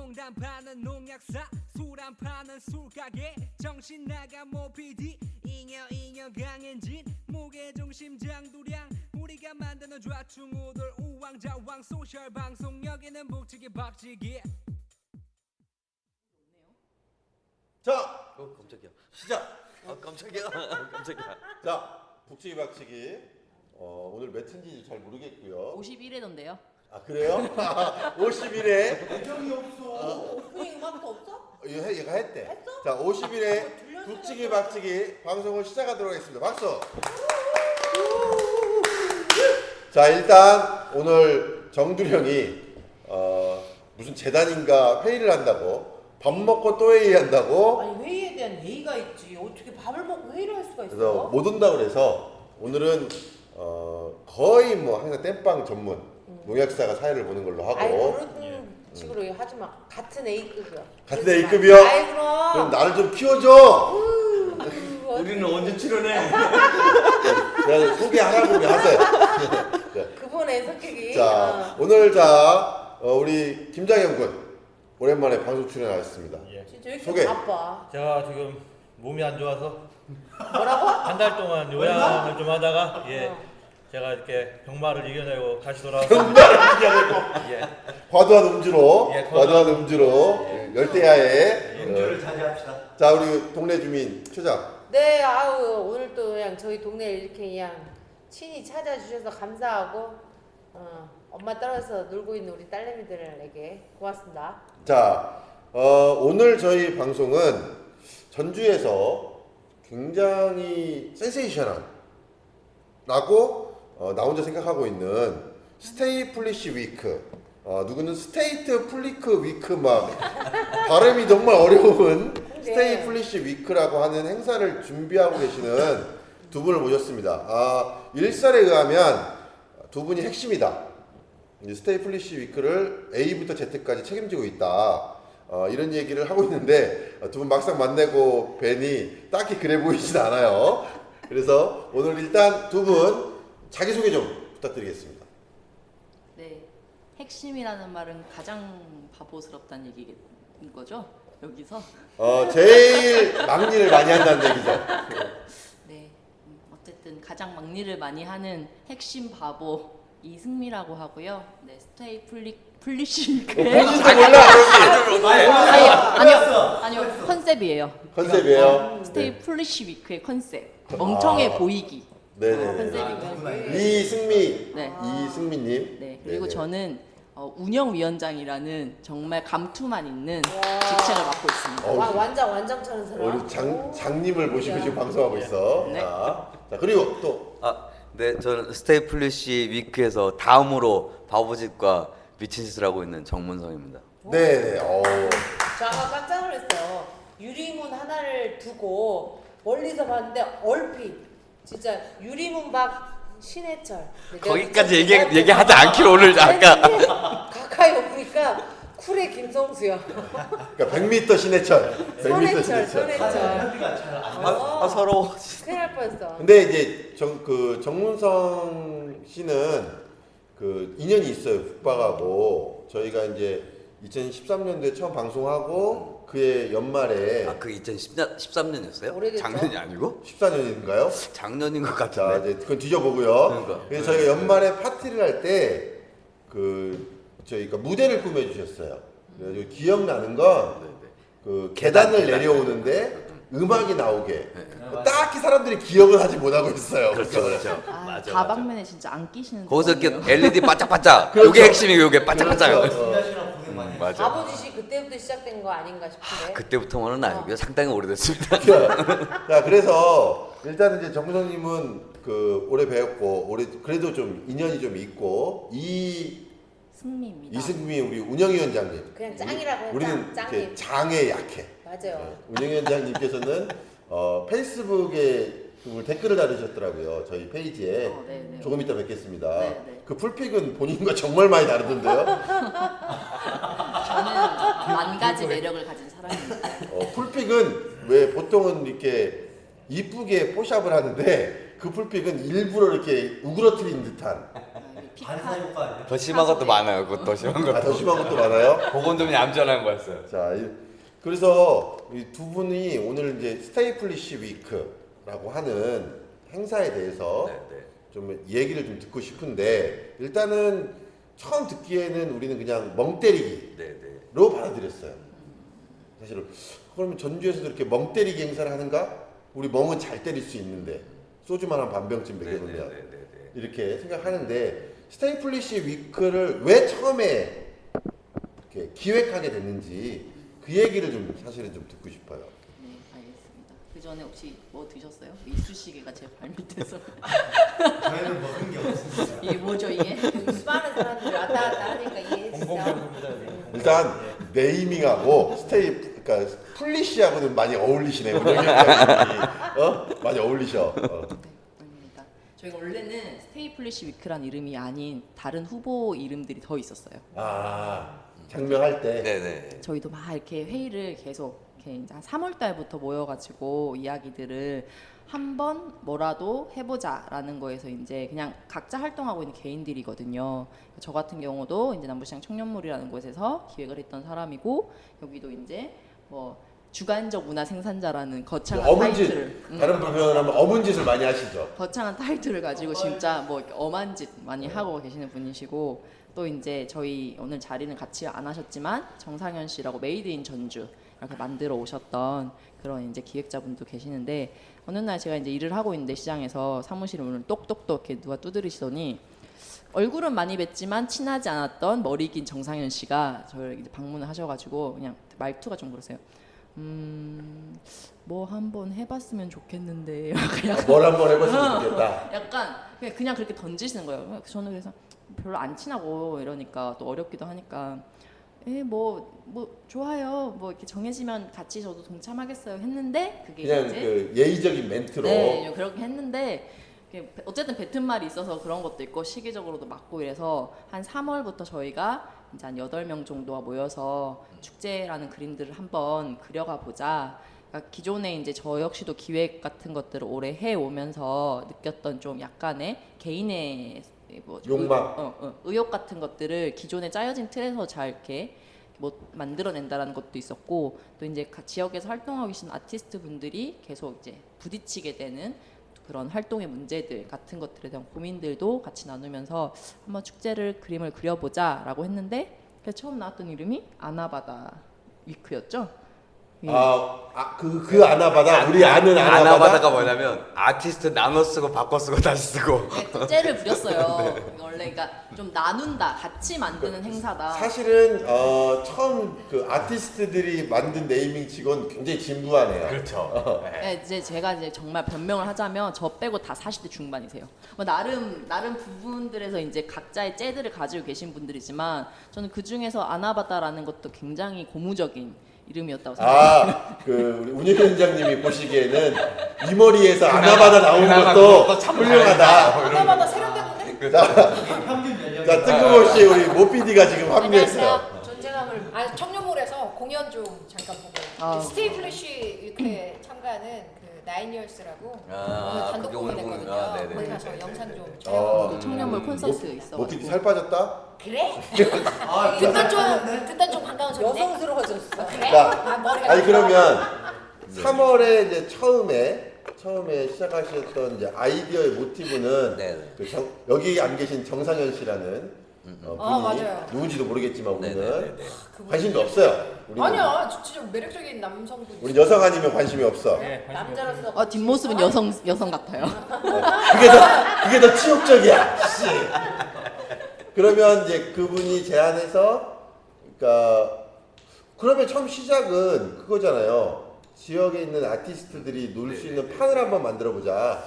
농담 파는 농약사 술 안 파는 술가게 정신 나간 모피디 잉여 강행진 무게중심 장두량 우리가 만드는 좌충우돌 우왕좌왕 소셜 방송 여기는 북치기 박치기. 자, 깜짝이야. 시작. 깜짝이야. 깜짝이야. 자, 북치기 박치기. 오늘 몇 회인지 잘 모르겠고요. 51회던데요. 아 그래요? 51회. 배경이 없어. 오프닝 음악도 없어? 얘가 했대. 했어? 자, 51회 북치기 박치기 방송을 시작하도록 하겠습니다. 박수. 자, 일단 오늘 정두령이 무슨 재단인가 회의를 한다고 밥 먹고 또 회의한다고 아니 회의에 대한 예의가 있지. 어떻게 밥을 먹고 회의를 할 수가 그래서 있어? 못 온다 그래서 오늘은 거의 뭐 항상 땜빵 전문 농약사가 사회를 보는 걸로 하고 아이 그런 식으로 하지 마. 같은 A급이야. 같은 A급이요? 아이 그럼 그럼. 나를 좀 키워줘. 우리는 언제 출연해? 그래서 소개 하라고 하세요. 그분의 성격이. 자, 오늘 우리 김장현 군 오랜만에 방송 출연하셨습니다. 예. 진짜 왜 이렇게 소개. 바빠? 제가 지금 몸이 안 좋아서 뭐라고? 한 달 동안 요양을 좀 하다가 제가 이렇게 병마를 이겨내고 다시 돌아왔습니다. 예. 과도한 음주로, 예, 과도한 음주로 열대야에. 음주를 자제합시다. 자, 우리 동네 주민 최장. 네, 아우 오늘 또 그냥 저희 동네에 이렇게 그냥 친히 찾아주셔서 감사하고 엄마 떨어져서 놀고 있는 우리 딸내미들에게 고맙습니다. 자, 오늘 저희 방송은 전주에서 굉장히 센세이션한 라고 나 혼자 생각하고 있는 스테이 플리시 위크 누구는 스테이트 플리크 위크 막 발음이 정말 어려운 스테이 플리시 위크라고 하는 행사를 준비하고 계시는 두 분을 모셨습니다. 일설에 의하면 두 분이 핵심이다. 스테이 플리시 위크를 A부터 Z까지 책임지고 있다. 이런 얘기를 하고 있는데 두 분 막상 만나고 뵈니 딱히 그래 보이진 않아요. 그래서 오늘 일단 두 분 자기소개 좀 부탁드리겠습니다. 네, 핵심이라는 말은 가장 바보스럽다는 얘기인 거죠? 여기서? 제일 막일을 많이 한다는 얘기죠. 네, 어쨌든 가장 막리를 많이 하는 핵심 바보 이승미라고 하고요. 네, 스테이 플리시 본인도 몰라. 아니요, 컨셉이에요. 컨셉이에요. 스테이 플리시 위크의 컨셉. 멍청해 보이기. 네네. 컨셉이고요. 이승미. 네. 이승미님. 네, 그리고 네네. 저는 운영위원장이라는 정말 감투만 있는 직책을 맡고 있습니다. 어, 완장처럼 사람. 우리 장님을 모시고 지금 방송하고 있어. 네. 자, 그리고 또 네, 저는 스테이플리시 위크에서 다음으로 바보짓과 미친 짓을 하고 있는 정문성입니다. 네네. 저 아까 깜짝 놀랐어요. 유리문 하나를 두고 멀리서 봤는데 얼핏 진짜 유리문 밖 신해철. 거기까지 얘기하지 않기로 오늘 아까. 가까이 오니까 쿨의 김성수요. 그러니까 100m 신해철. 100m 선해철. 서러워. 큰일 날 뻔했어. 근데 이제 정문성 씨는 그 인연이 있어요. 북박하고 저희가 이제 2013년도에 처음 방송하고 그해 연말에 그 2013년이었어요? 오래됐죠? 작년이 아니고? 14년인가요? 작년인 것 자, 같은데. 이제 그건 뒤져보고요. 그러니까. 그래서 저희가 연말에 파티를 할 때 저희가 무대를 꾸며주셨어요. 그래가지고 기억나는 건 그 계단을 내려오는데 음악이 나오게 딱히 사람들이 기억을 하지 못하고 있어요. 그렇죠, 그렇죠. 다방면에 진짜 안 끼시는. 거기서 이렇게 LED 반짝반짝. 그렇죠. 이게 핵심이고 이게 반짝반짝. 그렇죠. 맞아. 아버지시 그때부터 시작된 거 아닌가 싶은데. 그때부터는 아니고요. 상당히 오래됐습니다. 자, 그래서 일단은 이제 정선님은 올해 배웠고 그래도 좀 인연이 좀 있고 승미입니다. 이승미 우리 운영위원장님. 그냥 짱이라고 해. 우리는 짱님. 이렇게 장에 약해. 맞아요. 운영위원장님께서는 페이스북에 댓글을 달으셨더라고요. 저희 페이지에. 네네. 조금 이따 뵙겠습니다. 네네. 그 풀픽은 본인과 정말 많이 다르던데요. 저는 만 가지 매력을 가진 사람입니다. 풀픽은 왜 보통은 이렇게 이쁘게 포샵을 하는데 그 풀픽은 일부러 이렇게 우그러뜨린 듯한 반사 효과 아니에요? 더 심한 것도 많아요. 그거 더 심한 아, 더 것도. 심한 것도 많아요? 그건 좀 얌전한 거였어요. 자, 그래서 이 두 분이 오늘 이제 스테이플리시 위크라고 하는 행사에 대해서 네. 좀 얘기를 좀 듣고 싶은데 일단은 처음 듣기에는 우리는 그냥 멍 때리기로 네. 받아들였어요. 사실은 그러면 전주에서도 이렇게 멍 때리기 행사를 하는가? 우리 멍은 잘 때릴 수 있는데 소주만 한 반병쯤 먹여놓으면 네. 이렇게 생각하는데 스테이플리시 위크를 왜 처음에 이렇게 기획하게 됐는지 그 얘기를 좀 사실은 좀 듣고 싶어요. 네, 알겠습니다. 그 전에 혹시 뭐 드셨어요? 이쑤시개가 제 발 밑에서 저희는 먹은 게 없습니다. 이게 뭐죠 이게? 수많은 사람들이 왔다 갔다 하니까 이해했어. 공공병입니다. 일단 네이밍하고 그러니까 플리시하고는 많이 어울리시네요. 운영위원장님이. 많이 어울리셔. 네, 아닙니다. 저희가 원래는 스테이플리시 위크란 이름이 아닌 다른 후보 이름들이 더 있었어요. 장명할 때. 네네. 저희도 막 이렇게 회의를 계속 이렇게 이제 한 3월 달부터 모여가지고 이야기들을 한번 뭐라도 해보자라는 거에서 이제 그냥 각자 활동하고 있는 개인들이거든요. 저 같은 경우도 이제 남부시장 청년몰이라는 곳에서 기획을 했던 사람이고 여기도 이제 뭐 주관적 문화 생산자라는 거창한 어문짓. 타이틀을 다른 표현하면 어문짓을 많이 하시죠. 거창한 타이틀을 가지고 진짜 뭐 이렇게 엄한 짓 많이 하고 계시는 분이시고 또 이제 저희 오늘 자리는 같이 안 하셨지만 정상현 씨라고 메이드 인 전주 이렇게 만들어 오셨던 그런 이제 기획자분도 계시는데 어느 날 제가 이제 일을 하고 있는데 시장에서 사무실을 오늘 똑똑똑 이렇게 누가 두드리시더니 얼굴은 많이 뵀지만 친하지 않았던 머리 긴 정상현 씨가 저를 이제 방문을 하셔가지고 그냥 말투가 좀 그러세요. 뭐 한번 해봤으면 좋겠는데 뭘 한번 해봤으면 좋겠다. 약간 그냥 그렇게 던지시는 거예요. 저는 그래서 별로 안 친하고 이러니까 또 어렵기도 하니까 뭐 좋아요. 뭐 이렇게 정해지면 같이 저도 동참하겠어요 했는데 그게 그냥 이제 그 예의적인 멘트로. 네 그렇게 했는데 어쨌든 뱉은 말이 있어서 그런 것도 있고 시기적으로도 맞고 이래서 한 3월부터 저희가 이제 한 8명 정도가 모여서 축제라는 그림들을 한번 그려가 보자. 그러니까 기존에 이제 저 역시도 기획 같은 것들을 오래 해 오면서 느꼈던 좀 약간의 개인의 욕망. 의욕 같은 것들을 기존에 짜여진 틀에서 잘 이렇게 뭐 만들어낸다라는 것도 있었고 또 이제 지역에서 활동하고 계신 아티스트 분들이 계속 이제 부딪히게 되는 그런 활동의 문제들 같은 것들에 대한 고민들도 같이 나누면서 한번 축제를 그림을 그려보자라고 했는데 그래서 처음 나왔던 이름이 아나바다 위크였죠. 예. 그 아나바다 우리 아는 아나바다. 아나바다가 뭐냐면 아티스트 나눠 쓰고 바꿔 쓰고 다시 쓰고. 네, 축제를 부렸어요. 원래 그러니까 좀 나눈다, 같이 만드는 행사다. 사실은 처음 그 아티스트들이 만든 네이밍치곤 굉장히 진부하네요. 그렇죠. 네, 이제 제가 이제 정말 변명을 하자면 저 빼고 다 40대 중반이세요. 뭐 나름 부분들에서 이제 각자의 째들을 가지고 계신 분들이지만 저는 그 중에서 아나바다라는 것도 굉장히 고무적인 이름이었다고 생각해요. 그 우리 운영위원장님이 보시기에는 이 머리에서 아나바다 나온 것도 훌륭하다. 아나바다 세련됐는데? 자, 뜬금없이 우리 모 PD가 지금 합류했어요. 안녕하세요. 존재감을 청년몰에서 공연 좀 잠깐 보고 스테이플래시 위크에 참가하는 그 나인이얼스라고 오늘 단독 그게 공연 오늘 했거든요. 네네. 거기 가서 영상 좀 어. 촬영. 청년몰 콘서트 모 있어가지고 PD 살 빠졌다? 그래? 아, 듣던 좀 반가워졌네. 여성스러워졌어. 그래? 자, 머리가 아니 그러면 3월에 이제 처음에 시작하셨던 이제 아이디어의 모티브는 네네. 여기 안 계신 정상현 씨라는 분이 맞아요. 누군지도 모르겠지만 우리는 네네네. 관심도 없어요. 우리는 아니야, 진짜 매력적인 남성분. 우리 여성 아니면 관심이 없어. 네, 남자로서 뒷모습은 여성 같아요. 그게 더 치욕적이야. 씨. 그러면 이제 그분이 제안해서 그러면 처음 시작은 그거잖아요. 지역에 있는 아티스트들이 놀 수 있는 판을 한번 만들어 보자.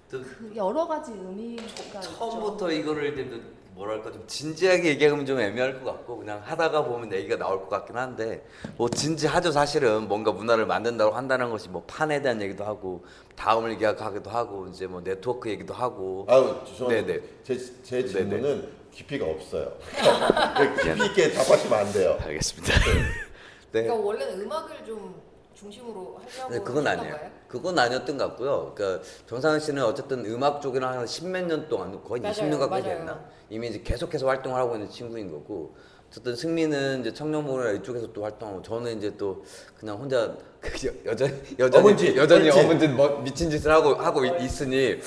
그 여러 가지 의미가 있죠. 처음부터 이거를 이제 뭐랄까 좀 진지하게 얘기하면 좀 애매할 것 같고 그냥 하다가 보면 얘기가 나올 것 같긴 한데 뭐 진지하죠. 사실은 뭔가 문화를 만든다고 한다는 것이 뭐 판에 대한 얘기도 하고 다음을 얘기하기도 하고 이제 뭐 네트워크 얘기도 하고. 죄송합니다. 네네. 제 질문은 깊이가 없어요. 깊이 있게 답하시면 안 돼요. 알겠습니다. 네. 그러니까 원래는 음악을 좀 중심으로 하려고 네, 그건 하셨던 아니에요. 거예요? 그건 아니었던 것 같고요. 그러니까 정상현 씨는 어쨌든 음악 쪽이랑 한 10몇 년 동안 거의 맞아요, 20년 가까이 맞아요. 됐나? 이미 이제 계속해서 활동을 하고 있는 친구인 거고. 어쨌든 승민은 이제 청년부나 이쪽에서 또 활동하고 저는 이제 또 그냥 혼자 어문짓, 여전히 뻘짓. 어문짓 미친 짓을 하고 있으니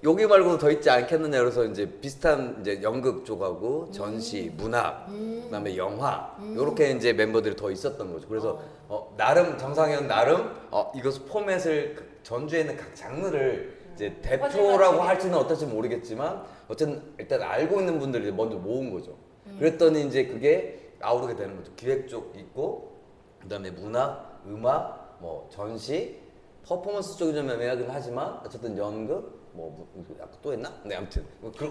여기 말고는 더 있지 않겠느냐 그래서 이제 비슷한 이제 연극 쪽하고 전시, 문학, 그다음에 영화 요렇게 이제 멤버들이 더 있었던 거죠. 그래서 나름 정상현 나름 이것 포맷을 전주에 있는 각 장르를 이제 대표라고 할지는 어떨지 모르겠지만 어쨌든 일단 알고 있는 분들이 먼저 모은 거죠. 그랬더니 이제 그게 아우르게 되는 거죠. 기획 쪽 있고 그다음에 문학, 음악, 뭐 전시, 퍼포먼스 쪽이 좀 애매하긴 하지만 어쨌든 연극, 아까 또 했나? 네 아무튼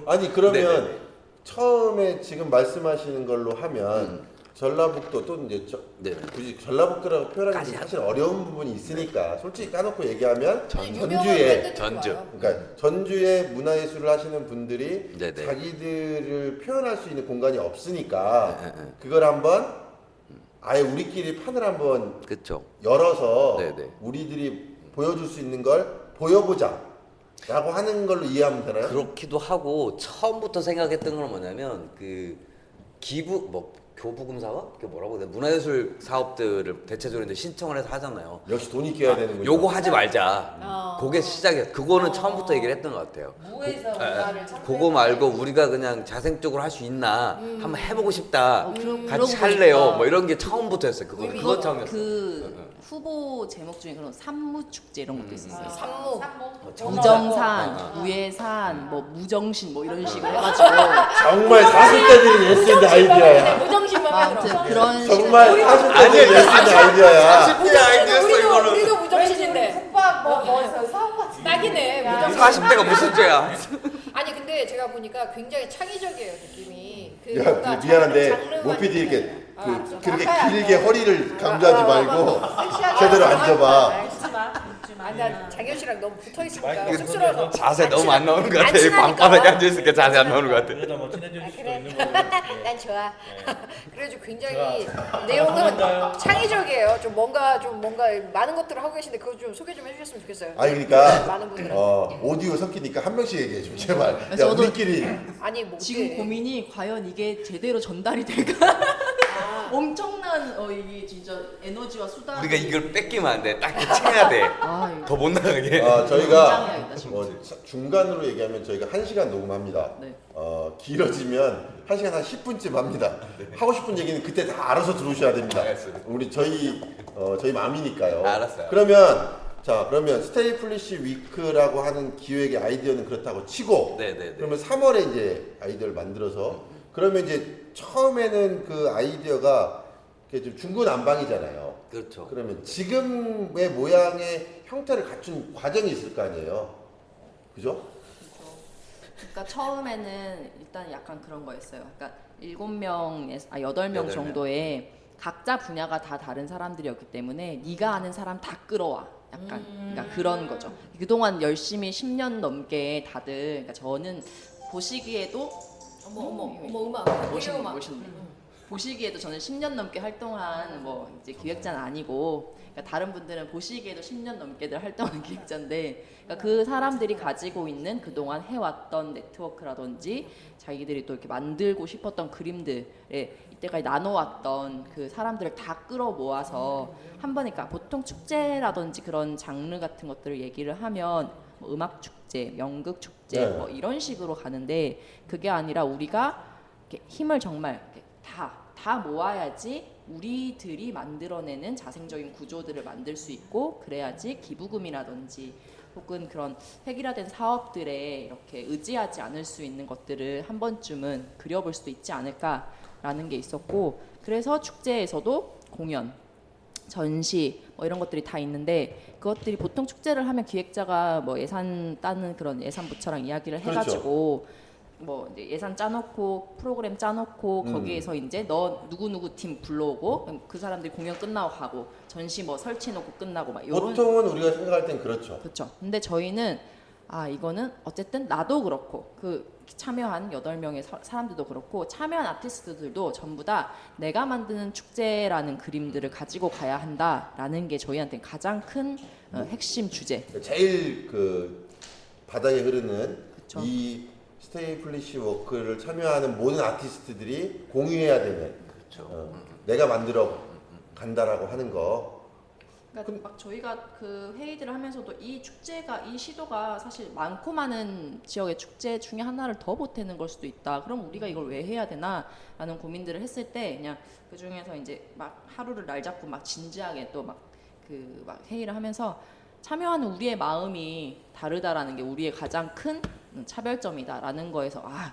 아니 그러면 네네네. 처음에 지금 말씀하시는 걸로 하면 전라북도 또 이제 네네. 굳이 전라북도라고 표현하기 까지 사실 어려운 부분이 있으니까 솔직히 까놓고 얘기하면 유명한 전주에 밴드들이 전주. 와요. 그러니까 전주에 문화예술을 하시는 분들이 네네. 자기들을 표현할 수 있는 공간이 없으니까 네네. 그걸 한번 아예 우리끼리 판을 한번 그렇죠. 열어서 네네. 우리들이 보여줄 수 있는 걸 보여보자 라고 하는 걸로 이해하면 되나요? 그렇기도 하고 처음부터 생각했던 건 뭐냐면 그 기부 교부금사와 그 뭐라고 해야 돼 문화예술 사업들을 대체적으로 이제 신청을 해서 하잖아요. 역시 돈이 끼어야 되는군요. 요거 하지 말자. 그게 시작이야. 그거는 처음부터 얘기를 했던 것 같아요. 무에서 문화를 그거 말고 우리가 그냥 자생적으로 할 수 있나 한번 해보고 싶다. 그러고 같이 싶다. 할래요. 뭐 이런 게 처음부터였어요. 그거 그거 처음이었어요. 그 후보 제목 중에 그런 산무축제 이런 것도 있었어요. 산무. 무정산, 무예산, 뭐 무정신 뭐 이런 식으로 해가지고 정말 40대들이 예스인데 아이디어야. 무정신만 아무튼 만들어. 그런 정말 식으로 40대들이 예스인데 아이디어야. 우리도 무정신인데. 국밥 뭐서 사업 같은 딱이네. 야. 무정신. 40대가 무슨 죄야? 아니 근데 제가 보니까 굉장히 창의적이에요 느낌이. 그 야, 뭔가 미안한데 장르만 모피디 이렇게 아, 그렇게 아까야 길게 돼. 허리를 강조하지 말고 섹시하게 제대로 하지 마. 앉아봐. 웃지 마. 아니 나 장현 씨랑 너무 붙어 있으니까 마이크 쑥스러워서. 자세 너무 안 나오는 것 안 같아. 친하니까. 방바닥에 앉아있으니까 자세 안 나오는 것 같아. 그러다 뭐 친해질 수도 그래. 있는 거고. 난 좋아. 그래가지고 굉장히 제가 내용은 한번더요. 창의적이에요. 좀 뭔가 많은 것들을 하고 계신데 그거 좀 소개 좀 해주셨으면 좋겠어요. 아니 그러니까 많은 분들은 오디오 섞이니까 한 명씩 얘기해 좀 제발. 야 저도 우리끼리 아니 뭐 지금 어떡해. 고민이 과연 이게 제대로 전달이 될까? 엄청난 이게 진짜 에너지와 수다. 우리가 이걸 뺏기면 안 돼. 딱 채야 돼. 아, 이거 더 못 나가게. 저희가 긴장해야겠다, 진짜. 중간으로 얘기하면 저희가 1시간 녹음합니다. 네. 길어지면 1시간 한 10분쯤 합니다. 하고 싶은 얘기는 그때 다 알아서 들으셔야 됩니다. 알겠어요. 저희 맘이니까요. 알았어요. 그러면 스테이 플리시 위크라고 하는 기획의 아이디어는 그렇다고 치고 네네네. 그러면 3월에 이제 아이디어를 만들어서 그러면 이제 처음에는 그 아이디어가 이렇게 좀 중구난방이잖아요. 그렇죠. 그러면 지금의 모양의 형태를 갖춘 과정이 있을 거 아니에요. 그죠? 그러니까 처음에는 일단 약간 그런 거였어요. 그러니까 8명 여덟 정도의 각자 분야가 다 다른 사람들이었기 때문에 네가 아는 사람 다 끌어와. 약간 그러니까 그런 거죠. 그동안 열심히 10년 넘게 다들 그러니까 저는 보시기에도 어머 음악. 멋있는 보시기에도 저는 10년 넘게 활동한 뭐 이제 기획자는 아니고 그러니까 다른 분들은 보시기에도 10년 넘게들 활동한 기획자인데 그러니까 그 사람들이 가지고 있는 그동안 해왔던 네트워크라든지 자기들이 또 이렇게 만들고 싶었던 그림들에 이때까지 나눠왔던 그 사람들을 다 끌어 모아서 한 번에 그러니까 보통 축제라든지 그런 장르 같은 것들을 얘기를 하면 뭐 음악 축제, 연극 축제 네. 뭐 이런 식으로 가는데 그게 아니라 우리가 이렇게 힘을 정말 이렇게 다 모아야지 우리들이 만들어내는 자생적인 구조들을 만들 수 있고 그래야지 기부금이라든지 혹은 그런 획일화된 사업들에 이렇게 의지하지 않을 수 있는 것들을 한 번쯤은 그려볼 수도 있지 않을까라는 게 있었고 그래서 축제에서도 공연, 전시 뭐 이런 것들이 다 있는데 그것들이 보통 축제를 하면 기획자가 뭐 예산 따는 그런 예산부처랑 이야기를 해가지고 뭐 이제 예산 짜놓고 프로그램 짜놓고 거기에서 이제 너 누구 팀 불러오고 그럼 그 사람들이 공연 끝나고 가고 전시 뭐 설치놓고 끝나고 막 이런 보통은 우리가 생각할 땐 그렇죠. 그렇죠. 근데 저희는 이거는 어쨌든 나도 그렇고 그 참여한 8명의 사람들도 그렇고 참여한 아티스트들도 전부 다 내가 만드는 축제라는 그림들을 가지고 가야 한다라는 게 저희한테 가장 큰 핵심 주제. 제일 그 바닥에 흐르는 그쵸. 이 스테이 플래시 워크를 참여하는 모든 아티스트들이 공유해야 되는 그렇죠. 내가 만들어 간다라고 하는 거. 그러니까 막 저희가 그 회의들을 하면서도 이 축제가 이 시도가 사실 많고 많은 지역의 축제 중에 하나를 더 보태는 걸 수도 있다. 그럼 우리가 이걸 왜 해야 되나라는 고민들을 했을 때 그냥 그 중에서 이제 막 하루를 날 잡고 막 진지하게 또 막 막 회의를 하면서 참여하는 우리의 마음이 다르다라는 게 우리의 가장 큰 차별점이다라는 거에서 아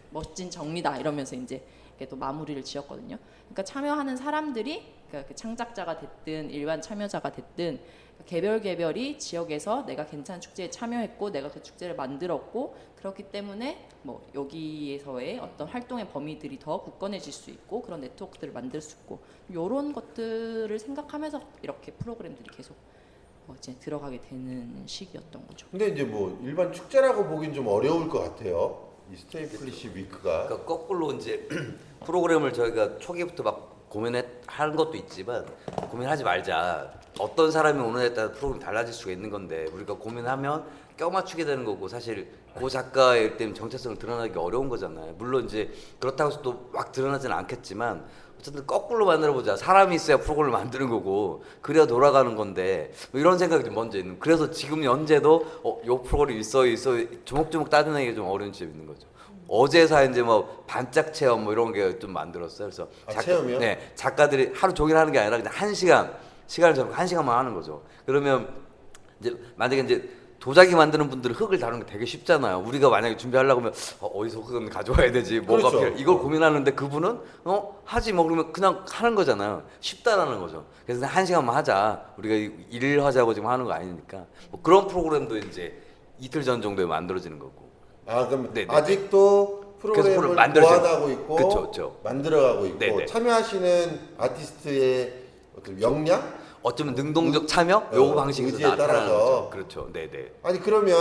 멋진 정리다 이러면서 이제 이렇게 또 마무리를 지었거든요. 그러니까 참여하는 사람들이 그러니까 그 창작자가 됐든 일반 참여자가 됐든 개별이 지역에서 내가 괜찮은 축제에 참여했고 내가 그 축제를 만들었고 그렇기 때문에 뭐 여기에서의 어떤 활동의 범위들이 더 굳건해질 수 있고 그런 네트워크들을 만들 수 있고 이런 것들을 생각하면서 이렇게 프로그램들이 계속 이제 들어가게 되는 시기였던 거죠. 근데 이제 뭐 일반 축제라고 보긴 좀 어려울 것 같아요. 이 스테이 플래시 위크가. 그러니까 거꾸로 이제 프로그램을 저희가 초기부터 막 고민하는 것도 있지만 고민하지 말자. 어떤 사람이 오느냐에 따라 프로그램이 달라질 수가 있는 건데 우리가 고민하면 껴맞추게 되는 거고 사실 그 작가의 때문에 정체성을 드러나기 어려운 거잖아요. 물론 이제 그렇다고 해서 또 막 드러나지는 않겠지만 어쨌든 거꾸로 만들어보자. 사람이 있어야 프로그램을 만드는 거고 그래야 돌아가는 건데 뭐 이런 생각이 좀 먼저 있는. 그래서 지금 현재도 요 프로그램 있어 조목조목 따지는 게 좀 어려운 점이 있는 거죠. 어제사 이제 뭐 반짝 체험 뭐 이런 게 좀 만들었어요. 그래서 체험이요? 네, 작가들이 하루 종일 하는 게 아니라 그냥 시간을 잡고 1시간만 하는 거죠. 그러면 이제 만약에 이제 도자기 만드는 분들은 흙을 다루는 게 되게 쉽잖아요. 우리가 만약에 준비하려고 하면 어디서 흙은 가져와야 되지, 뭐가 그렇죠. 필요해, 이걸 고민하는데 그분은 하지 뭐 그러면 그냥 하는 거잖아요. 쉽다라는 거죠. 그래서 1시간만 하자. 우리가 일을 하자고 지금 하는 거 아니니까 뭐 그런 프로그램도 이제 이틀 전 정도에 만들어지는 거고. 아 그럼 네네. 아직도 프로그램을 프로그램 만들어지는 보완하고 있고 그쵸. 만들어가고 있고 네네. 참여하시는 아티스트의 어떤 역량? 어쩌면 능동적 참여 요 방식에서 의지에 나타나는 따라서. 거죠. 그렇죠. 네네. 아니 그러면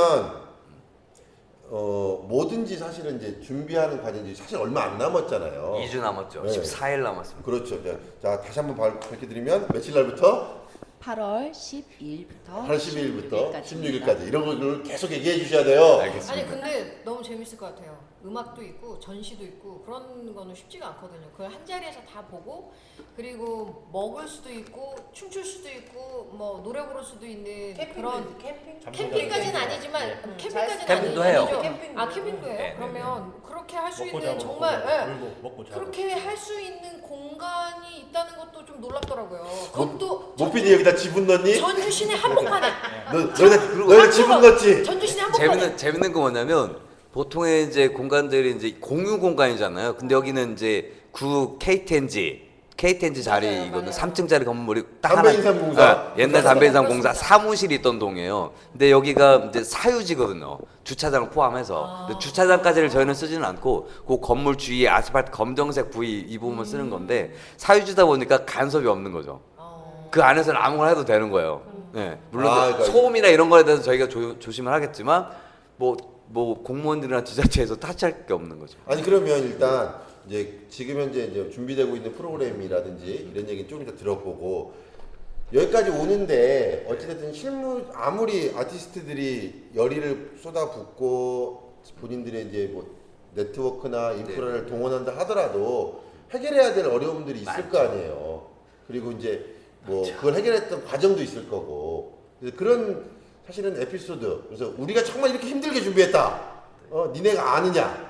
뭐든지 사실은 이제 준비하는 과정이 사실 얼마 안 남았잖아요. 2주 남았죠. 네. 14일 남았습니다. 그렇죠. 자 다시 한번 밝혀드리면 며칠 날부터 8월 12일부터 8월 12일부터 16일까지 16일까지 이런 걸 계속 얘기해 주셔야 돼요. 알겠습니다. 아니 근데 너무 재밌을 것 같아요. 음악도 있고 전시도 있고 그런 거는 쉽지가 않거든요. 그걸 한 자리에서 다 보고 그리고 먹을 수도 있고 춤출 수도 있고 뭐 노래 부를 수도 있는 그런 캠핑까지는 아니지만 캠핑까지는 캠핑도 아니죠. 해요. 아 캠핑도 해요. 네, 그러면 그렇게 할 수 먹고 있는 자고 정말 먹고 자고. 그렇게 할 수 있는 공간이 있다는 것도 좀 놀랍더라고요. 그것도 모피디 여기다 지분 넣니? 전주 시내 한복판에 너희들 지분 넣지? 전주 시내 한복판에 재밌는 거 뭐냐면 보통의 이제 공간들이 이제 공유 공간이잖아요. 근데 여기는 이제 구 KTNG 자리 이거는 3층짜리 건물이 딱 하나. 담배인삼공사. 옛날 담배인삼공사 사무실이 있던 동이에요. 근데 여기가 이제 사유지거든요. 주차장을 포함해서. 근데 주차장까지를 저희는 쓰지는 않고 그 건물 주위에 아스팔트 검정색 부위 이 부분만 쓰는 건데 사유지다 보니까 간섭이 없는 거죠. 그 안에서는 아무거나 해도 되는 거예요. 네. 물론 그러니까 소음이나 이런 거에 대해서 저희가 조심을 하겠지만 뭐 공무원들이나 지자체에서 타치할 게 없는 거죠. 아니 그러면 일단 이제 지금 현재 이제 준비되고 있는 프로그램이라든지 이런 얘기 좀 이따 들어보고 여기까지 오는데 어찌됐든 실무 아무리 아티스트들이 열의를 쏟아붓고 본인들의 이제 뭐 네트워크나 인프라를 동원한다 하더라도 해결해야 될 어려움들이 있을 거 아니에요. 그리고 이제 뭐 그걸 해결했던 과정도 있을 거고 그래서 그런 사실은 에피소드. 그래서 우리가 정말 이렇게 힘들게 준비했다. 니네가 아느냐?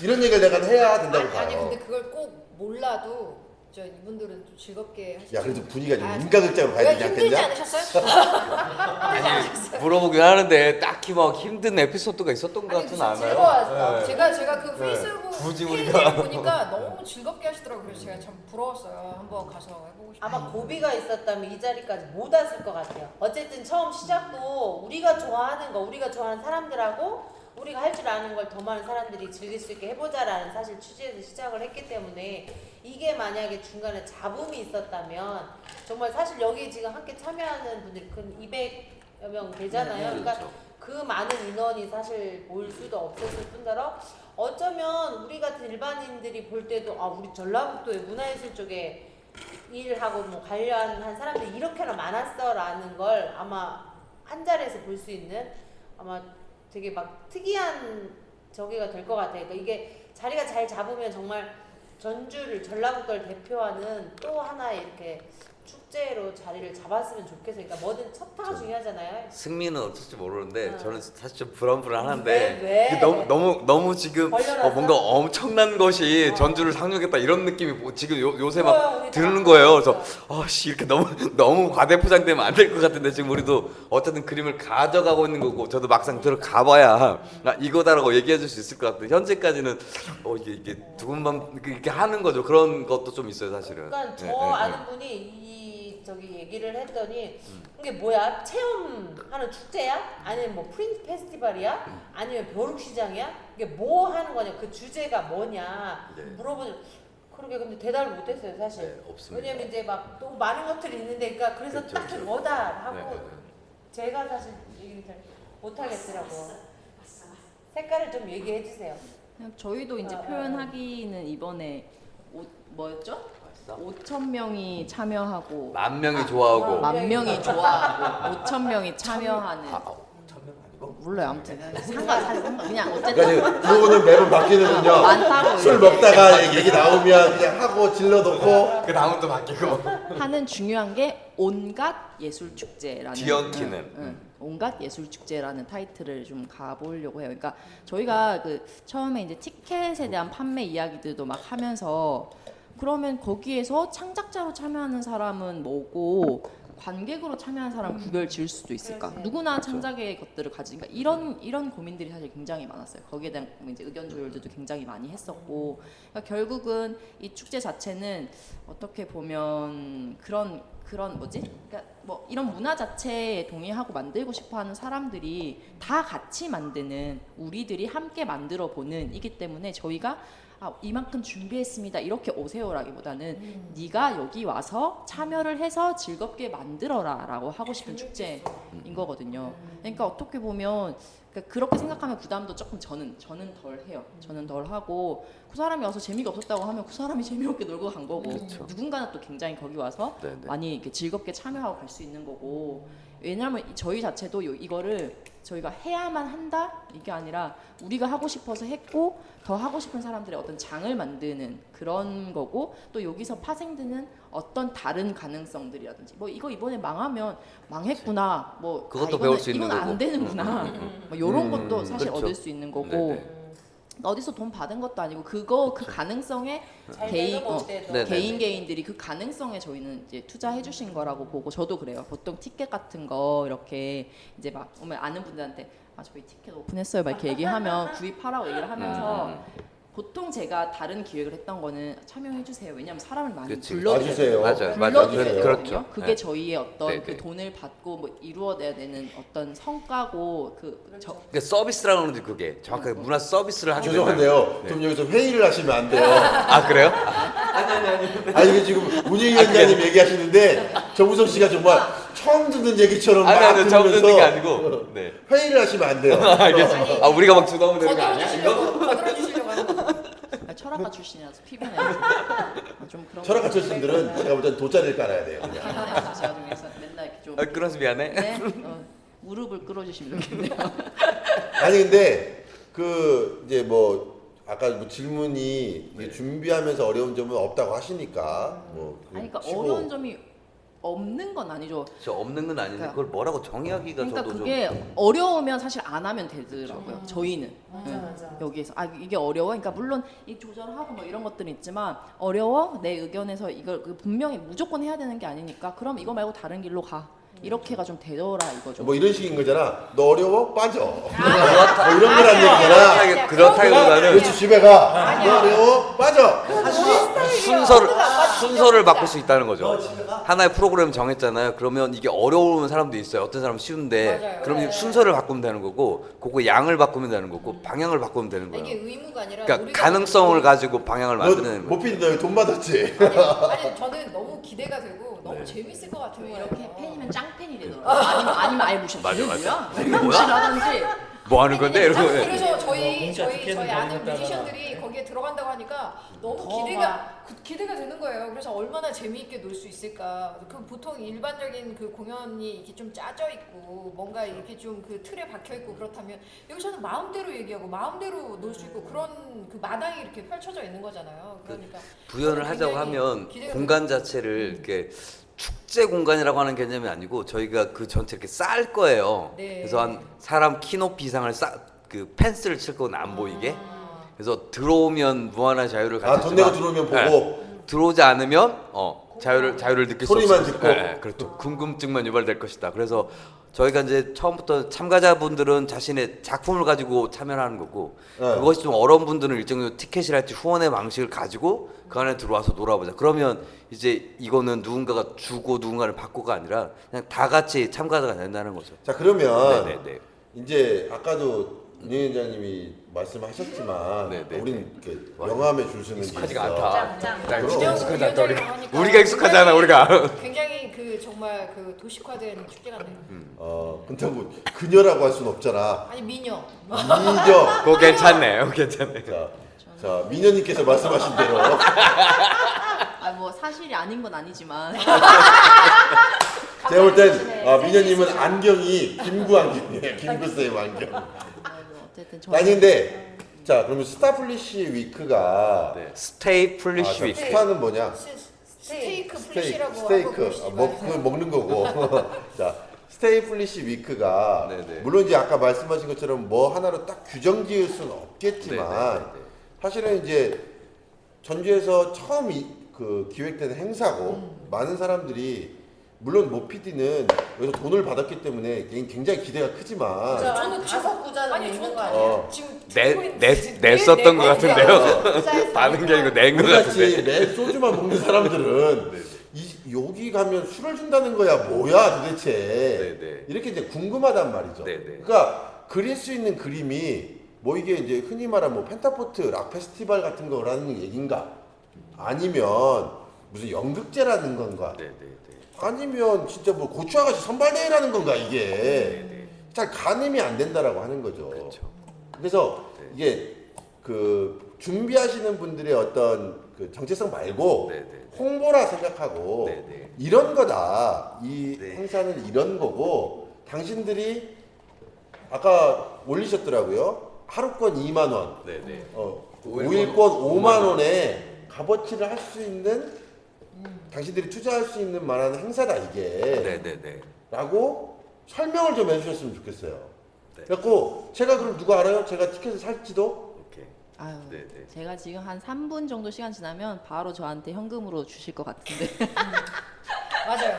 이런 얘기를 내가 해야 된다고 봐요. 아니 근데 그걸 꼭 몰라도 저 이분들은 좀 즐겁게 하시죠. 야 그래도 분위기가 좀 인간극장으로 가야 되지 힘들지 않겠냐? 않으셨어요? 아니 물어보긴 하는데 딱히 막 힘든 에피소드가 있었던 것 같지는 않아요. 즐거웠어. 네. 제가 그 페이스북 굳이 페이지를 우리가. 보니까 너무 즐겁게 하시더라고요. 그래서 제가 참 부러웠어요. 한번 가서 해보고 싶어요. 아마 고비가 있었다면 이 자리까지 못 왔을 것 같아요. 어쨌든 처음 시작도 우리가 좋아하는 거, 우리가 좋아하는 사람들하고 우리가 할 줄 아는 걸 더 많은 사람들이 즐길 수 있게 해보자라는 사실 취지에서 시작을 했기 때문에 이게 만약에 중간에 잡음이 있었다면 정말 사실 여기 지금 함께 참여하는 분들이 근 200여 명 되잖아요. 그러니까 그렇죠. 그 많은 인원이 사실 모일 수도 없었을 뿐더러 어쩌면 우리 같은 일반인들이 볼 때도 아 우리 전라북도의 문화예술 쪽에 일하고 뭐 관련한 사람들이 이렇게나 많았어라는 걸 아마 한 자리에서 볼 수 있는 아마 되게 막 특이한 저기가 될 것 같아요. 그러니까 이게 자리가 잘 잡으면 정말 전주를 전라북도를 대표하는 또 하나의 이렇게 축제로 자리를 잡았으면 좋겠어요. 그러니까 뭐든 첫타가 중요하잖아요. 승민은 어떨지 모르는데 어. 저는 사실 좀 불안불안한데 왜? 이게 너무 지금 걸려놨어? 뭔가 엄청난 것이 전주를 상륙했다 이런 느낌이 지금 요새 막 그거요, 우리 드는 다. 거예요. 그래서 아씨 이렇게 너무 과대포장되면 안 될 것 같은데 지금 우리도 어쨌든 그림을 가져가고 있는 거고 저도 막상 들어가봐야 이거다라고 얘기해 줄 수 있을 것 같은데 현재까지는 이게 두근만 이렇게 하는 거죠. 그런 것도 좀 있어요 사실은. 그러니까 저 네, 네, 아는 분이 이 저기 얘기를 했더니 이게 뭐야 체험하는 축제야? 아니면 뭐 프린트 페스티벌이야? 아니면 벼룩시장이야? 이게 뭐 하는 거냐? 그 주제가 뭐냐? 네. 물어보니 그러게 근데 대답을 못했어요 사실. 네, 없습니다. 왜냐면 이제 막 너무 많은 것들이 있는데 그러니까 그래서 그렇죠, 딱히 그렇죠. 뭐다 하고 네, 네, 네. 제가 사실 얘기를 잘 못하겠더라고. 색깔을 좀 얘기해 주세요. 그냥 저희도 이제 표현하기는 이번에 뭐였죠? 5,000명이 참여하고 10,000명이 좋아하고 10,000명이 좋아하고 5,000명이 참여하는 1,000명 아니고? 몰라요. 아무튼 상관 그냥 어쨌든 그러니까 그거는 매번 바뀌는군요. 많다고 술 이제 먹다가 얘기 나오면 그냥 하고 질러놓고 그 다음은 또 바뀌고 하는 중요한 게 온갖 예술 축제라는 뒤엉키는. 온갖 예술 축제라는 타이틀을 좀 가보려고 해요. 그러니까 저희가 그 처음에 이제 티켓에 대한 판매 이야기들도 막 하면서 그러면 거기에서 창작자로 참여하는 사람은 뭐고 관객으로 참여하는 사람 구별 지을 수도 있을까? 그렇지. 누구나 창작의 것들을 가지니까 이런 고민들이 사실 굉장히 많았어요. 거기에 대한 이제 의견 조율들도 굉장히 많이 했었고 그러니까 결국은 이 축제 자체는 어떻게 보면 그런 뭐지? 그러니까 뭐 이런 문화 자체에 동의하고 만들고 싶어하는 사람들이 다 같이 만드는 우리들이 함께 만들어 보는 이기 때문에 저희가 이만큼 준비했습니다 이렇게 오세요라기보다는 네가 여기 와서 참여를 해서 즐겁게 만들어라라고 하고 싶은 축제인 거거든요. 그러니까 어떻게 보면 그렇게 생각하면 부담도 조금 저는 덜 해요. 저는 덜 하고 그 사람이 와서 재미가 없었다고 하면 그 사람이 재미없게 놀고 간 거고 누군가는 또 굉장히 거기 와서 네네. 많이 이렇게 즐겁게 참여하고 갈 수 있는 거고 왜냐하면 저희 자체도 이거를 저희가 해야만 한다 이게 아니라 우리가 하고 싶어서 했고 더 하고 싶은 사람들의 어떤 장을 만드는 그런 거고 또 여기서 파생되는 어떤 다른 가능성들이라든지 뭐 이거 이번에 망하면 망했구나 뭐 그것도 배울 수 있는 이건 안 거고. 되는구나 뭐 이런 것도 사실 그렇죠. 얻을 수 있는 거고 네네. 어디서 돈 받은 것도 아니고 그 가능성에 잘 개인 되도 못 돼도. 네네. 개인들이 그 가능성에 저희는 이제 투자해 주신 거라고 보고 저도 그래요. 보통 티켓 같은 거 이렇게 이제 막 오면 아는 분들한테 저희 티켓 오픈했어요 막 이렇게 얘기하면 구입하라고 얘기를 하면서 보통 제가 다른 기획을 했던 거는 참여해 주세요. 왜냐하면 사람을 많이 그치. 와주세요. 맞아요. 불러주셔야 되거든요. 그렇죠. 그게 네. 저희의 어떤 네, 그 네. 돈을 받고 뭐 이루어내야 되는 어떤 성과고 그러니까 서비스라고 하는데 그게 정확하게 문화 서비스를 하게 죄송한데요. 네. 좀 여기서 회의를 하시면 안 돼요. 아 그래요? 이게 지금 문희위원장님 얘기하시는데 정우성 씨가 정말 처음 듣는 얘기처럼 막 아니 처음 듣는 게 들으면서 아니고 네. 회의를 하시면 안 돼요. 알겠습니다. 우리가 막 주다 보면 되는 거 아니야? 거들어 주시려고 하는 거. 철학가 출신이라서 피부는 좀 그런 철학가 출신들은 제가 볼 땐 돗자리를 깔아야 돼요. 그냥. 피부는 제가 좀 그래서 맨날 이렇게 좀 그래서 미안해. 네? 무릎을 끌어주시면 좋겠네요. 아니 근데 그 이제 뭐 아까 뭐 질문이 이게 준비하면서 어려운 점은 없다고 하시니까 뭐 아니 그러니까 치고. 어려운 점이 없는 건 아니죠. 저 없는 건 아닌데 그러니까- 그걸 뭐라고 정의하기가 그러니까 저도 그게 어려우면 사실 안 하면 되더라고요. 저희는 맞아. 여기에서 이게 어려워. 그러니까 물론 이 조절하고 뭐 이런 것들은 있지만 어려워 내 의견에서 이걸 분명히 무조건 해야 되는 게 아니니까 그럼 이거 말고 다른 길로 가. 이렇게가 좀 되더라 이거죠. 뭐 이런 식인 거잖아. 너 어려워? 빠져. 뭐 이런 거란 얘기잖아. 그렇다기보다는 그렇지 집에 가. 너 어려워? 빠져. 우리 스타일이 순서를 바꿀 수 있다는 거죠. 너 집에 가? 하나의 프로그램 정했잖아요. 그러면 이게 어려운 사람도 있어요. 어떤 사람은 쉬운데 맞아요. 그럼 네. 순서를 바꾸면 되는 거고, 그거 양을 바꾸면 되는 거고, 방향을 바꾸면 되는 이게 거예요. 의무가 아니라 그러니까 우리가 가능성을 가지고 방향을 만드는 너못 거예요. 삐너 돈 받았지? 아니 저는 너무 기대가 되고 너무 네. 재밌을 것 같아요. 이렇게 팬이면 짱팬이 되더라고요. 아니면 아예 무슨 맞아, 뭐야? 뭐야? 무시라든지. 뭐 하는 건데? 이러고. 그래서 공짜 저희 티켓을 아는 가져갔다가. 뮤지션들이 거기에 들어간다고 하니까 너무 더 기대가 되는 거예요. 그래서 얼마나 재미있게 놀 수 있을까. 그 보통 일반적인 그 공연이 이렇게 좀 짜져 있고 뭔가 이렇게 좀 그 틀에 박혀 있고 그렇다면 여기서는 마음대로 얘기하고 마음대로 놀 수 있고 그런 그 마당이 이렇게 펼쳐져 있는 거잖아요. 그러니까 부연을 하자고 굉장히 하면 기대가 공간 자체를 이렇게 축제 공간이라고 하는 개념이 아니고 저희가 그 전체 이렇게 쌓을 거예요. 네. 그래서 한 사람 키 높이 이상을 그 펜스를 칠 거는 안 보이게. 아. 그래서 들어오면 무한한 자유를 아, 가지지만 돈 내고 들어오면 보고. 들어오지 않으면 자유를 느낄 수 소리만 없어요. 듣고. 네, 그렇죠. 궁금증만 유발될 것이다. 그래서 저희가 이제 처음부터 참가자분들은 자신의 작품을 가지고 참여하는 거고, 네. 그것이 좀 어려운 분들은 일정적으로 티켓이랄지 후원의 방식을 가지고 그 안에 들어와서 놀아보자. 그러면 이제 이거는 누군가가 주고 누군가를 받고가 아니라 그냥 다 같이 참가자가 된다는 거죠. 자 그러면 네네네. 이제 아까도 윤 위원장님이 말씀하셨지만 네네. 우린 이렇게 명함에 줄 서는 게 익숙하지가 있어. 않다. 짱. 나 그럼. 익숙하지 않다 우리가. 하니까 우리가 익숙하잖아 우리가. 굉장히 그 정말 그 도식화된 축제 같네요. 그렇다고 그녀라고 할 수는 없잖아. 아니 미녀. 미녀. 그거 괜찮네. 그거 괜찮네. 자 미녀님께서 말씀하신 대로 아 뭐 사실이 아닌 건 아니지만 제가 볼 땐 미녀님은 안경이 김구 안경이에요. 김구 쌤 안경. 어쨌든 저는 아니 근데 자 그러면 스타플리시 위크가 네. 스테이 플리쉬 위크. 스타는 뭐냐? 스테이크 플리시라고 하고 스테이크 그러시지 마세요. 먹는 거고. 자 스테이 플리시 위크가 네네. 물론 이제 아까 말씀하신 것처럼 뭐 하나로 딱 규정 지을 수는 없겠지만 네네네. 사실은 이제 전주에서 처음 그 기획된 행사고 많은 사람들이 물론 모 PD는 여기서 돈을 받았기 때문에 굉장히 기대가 크지만 저는 다섯 구자는 아니 있는 저는 거 아니에요? 지금 냈었던 것 같은데요. 구자에서 받은 게 아니고 낸 것 우리 같이 같은데. 매 소주만 먹는 사람들은 여기 가면 술을 준다는 거야 뭐야 도대체 네네. 이렇게 이제 궁금하단 말이죠. 네네. 그러니까 그릴 수 있는 그림이 뭐 이게 이제 흔히 말하는 뭐 펜타포트 락 페스티벌 같은 거라는 얘긴가 아니면 무슨 연극제라는 건가 네네네. 아니면 진짜 뭐 고추 아가씨 선발대회라는 건가 이게 네네. 잘 가늠이 안 된다라고 하는 거죠. 그렇죠. 그래서 네. 이게 그 준비하시는 분들의 어떤 그 정체성 말고 네네. 홍보라 생각하고 네네. 이런 거다. 이 네. 행사는 이런 거고 당신들이 아까 올리셨더라고요. 하루권 2만 원, 네네. 5일권 5만 원에 값어치를 할 수 있는 당신들이 투자할 수 있는 만한 행사다 이게. 네네네. 라고 설명을 좀 해주셨으면 좋겠어요. 네. 그래갖고 제가 그럼 누가 알아요? 제가 티켓을 살지도? 오케이. 아유 네네. 제가 지금 한 3분 정도 시간 지나면 바로 저한테 현금으로 주실 것 같은데 맞아요.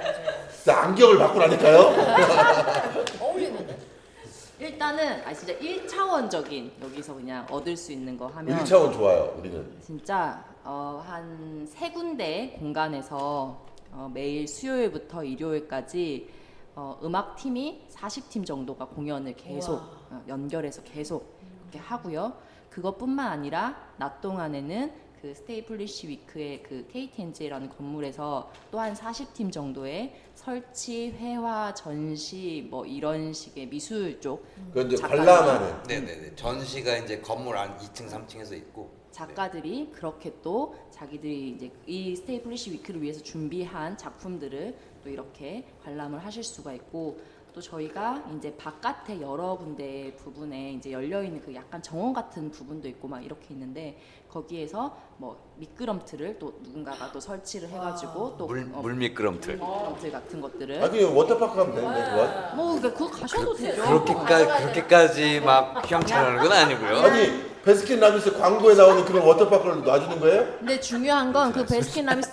자, 안경을 받고 나니까요. 어울리는데. 일단은 진짜 1차원적인 여기서 그냥 얻을 수 있는 거 하면 1차원 좋아요, 우리는. 진짜 한 세 군데 공간에서 매일 수요일부터 일요일까지 음악팀이 40팀 정도가 공연을 계속 연결해서 계속 이렇게 하고요. 그것뿐만 아니라 낮 동안에는 그 스테이 플리시 위크의 그 KTNG라는 건물에서 또 한 40팀 정도의 설치, 회화, 전시 뭐 이런 식의 미술 쪽 그 이제 작가들이 관람하는. 네네네. 전시가 이제 건물 안 2층, 3층에서 있고. 작가들이 그렇게 또 자기들이 이제 이 스테이 플리시 위크를 위해서 준비한 작품들을 또 이렇게 관람을 하실 수가 있고 또 저희가 이제 바깥에 여러 군데 부분에 이제 열려 있는 그 약간 정원 같은 부분도 있고 막 이렇게 있는데 거기에서 뭐 미끄럼틀을 또 누군가가 또 설치를 해가지고 또 물 미끄럼틀. 미끄럼틀 같은 것들을 아, 그냥 워터파크 가면 되는데, 그건? 뭐 그러니까 그거 가셔도 되죠. 그렇게까지 막 휘황찬란한 건 아니고요. 아니, 베스킨라빈스 광고에 나오는 그런 워터파크를 놔주는 거예요? 근데 중요한 건 그 베스킨라빈스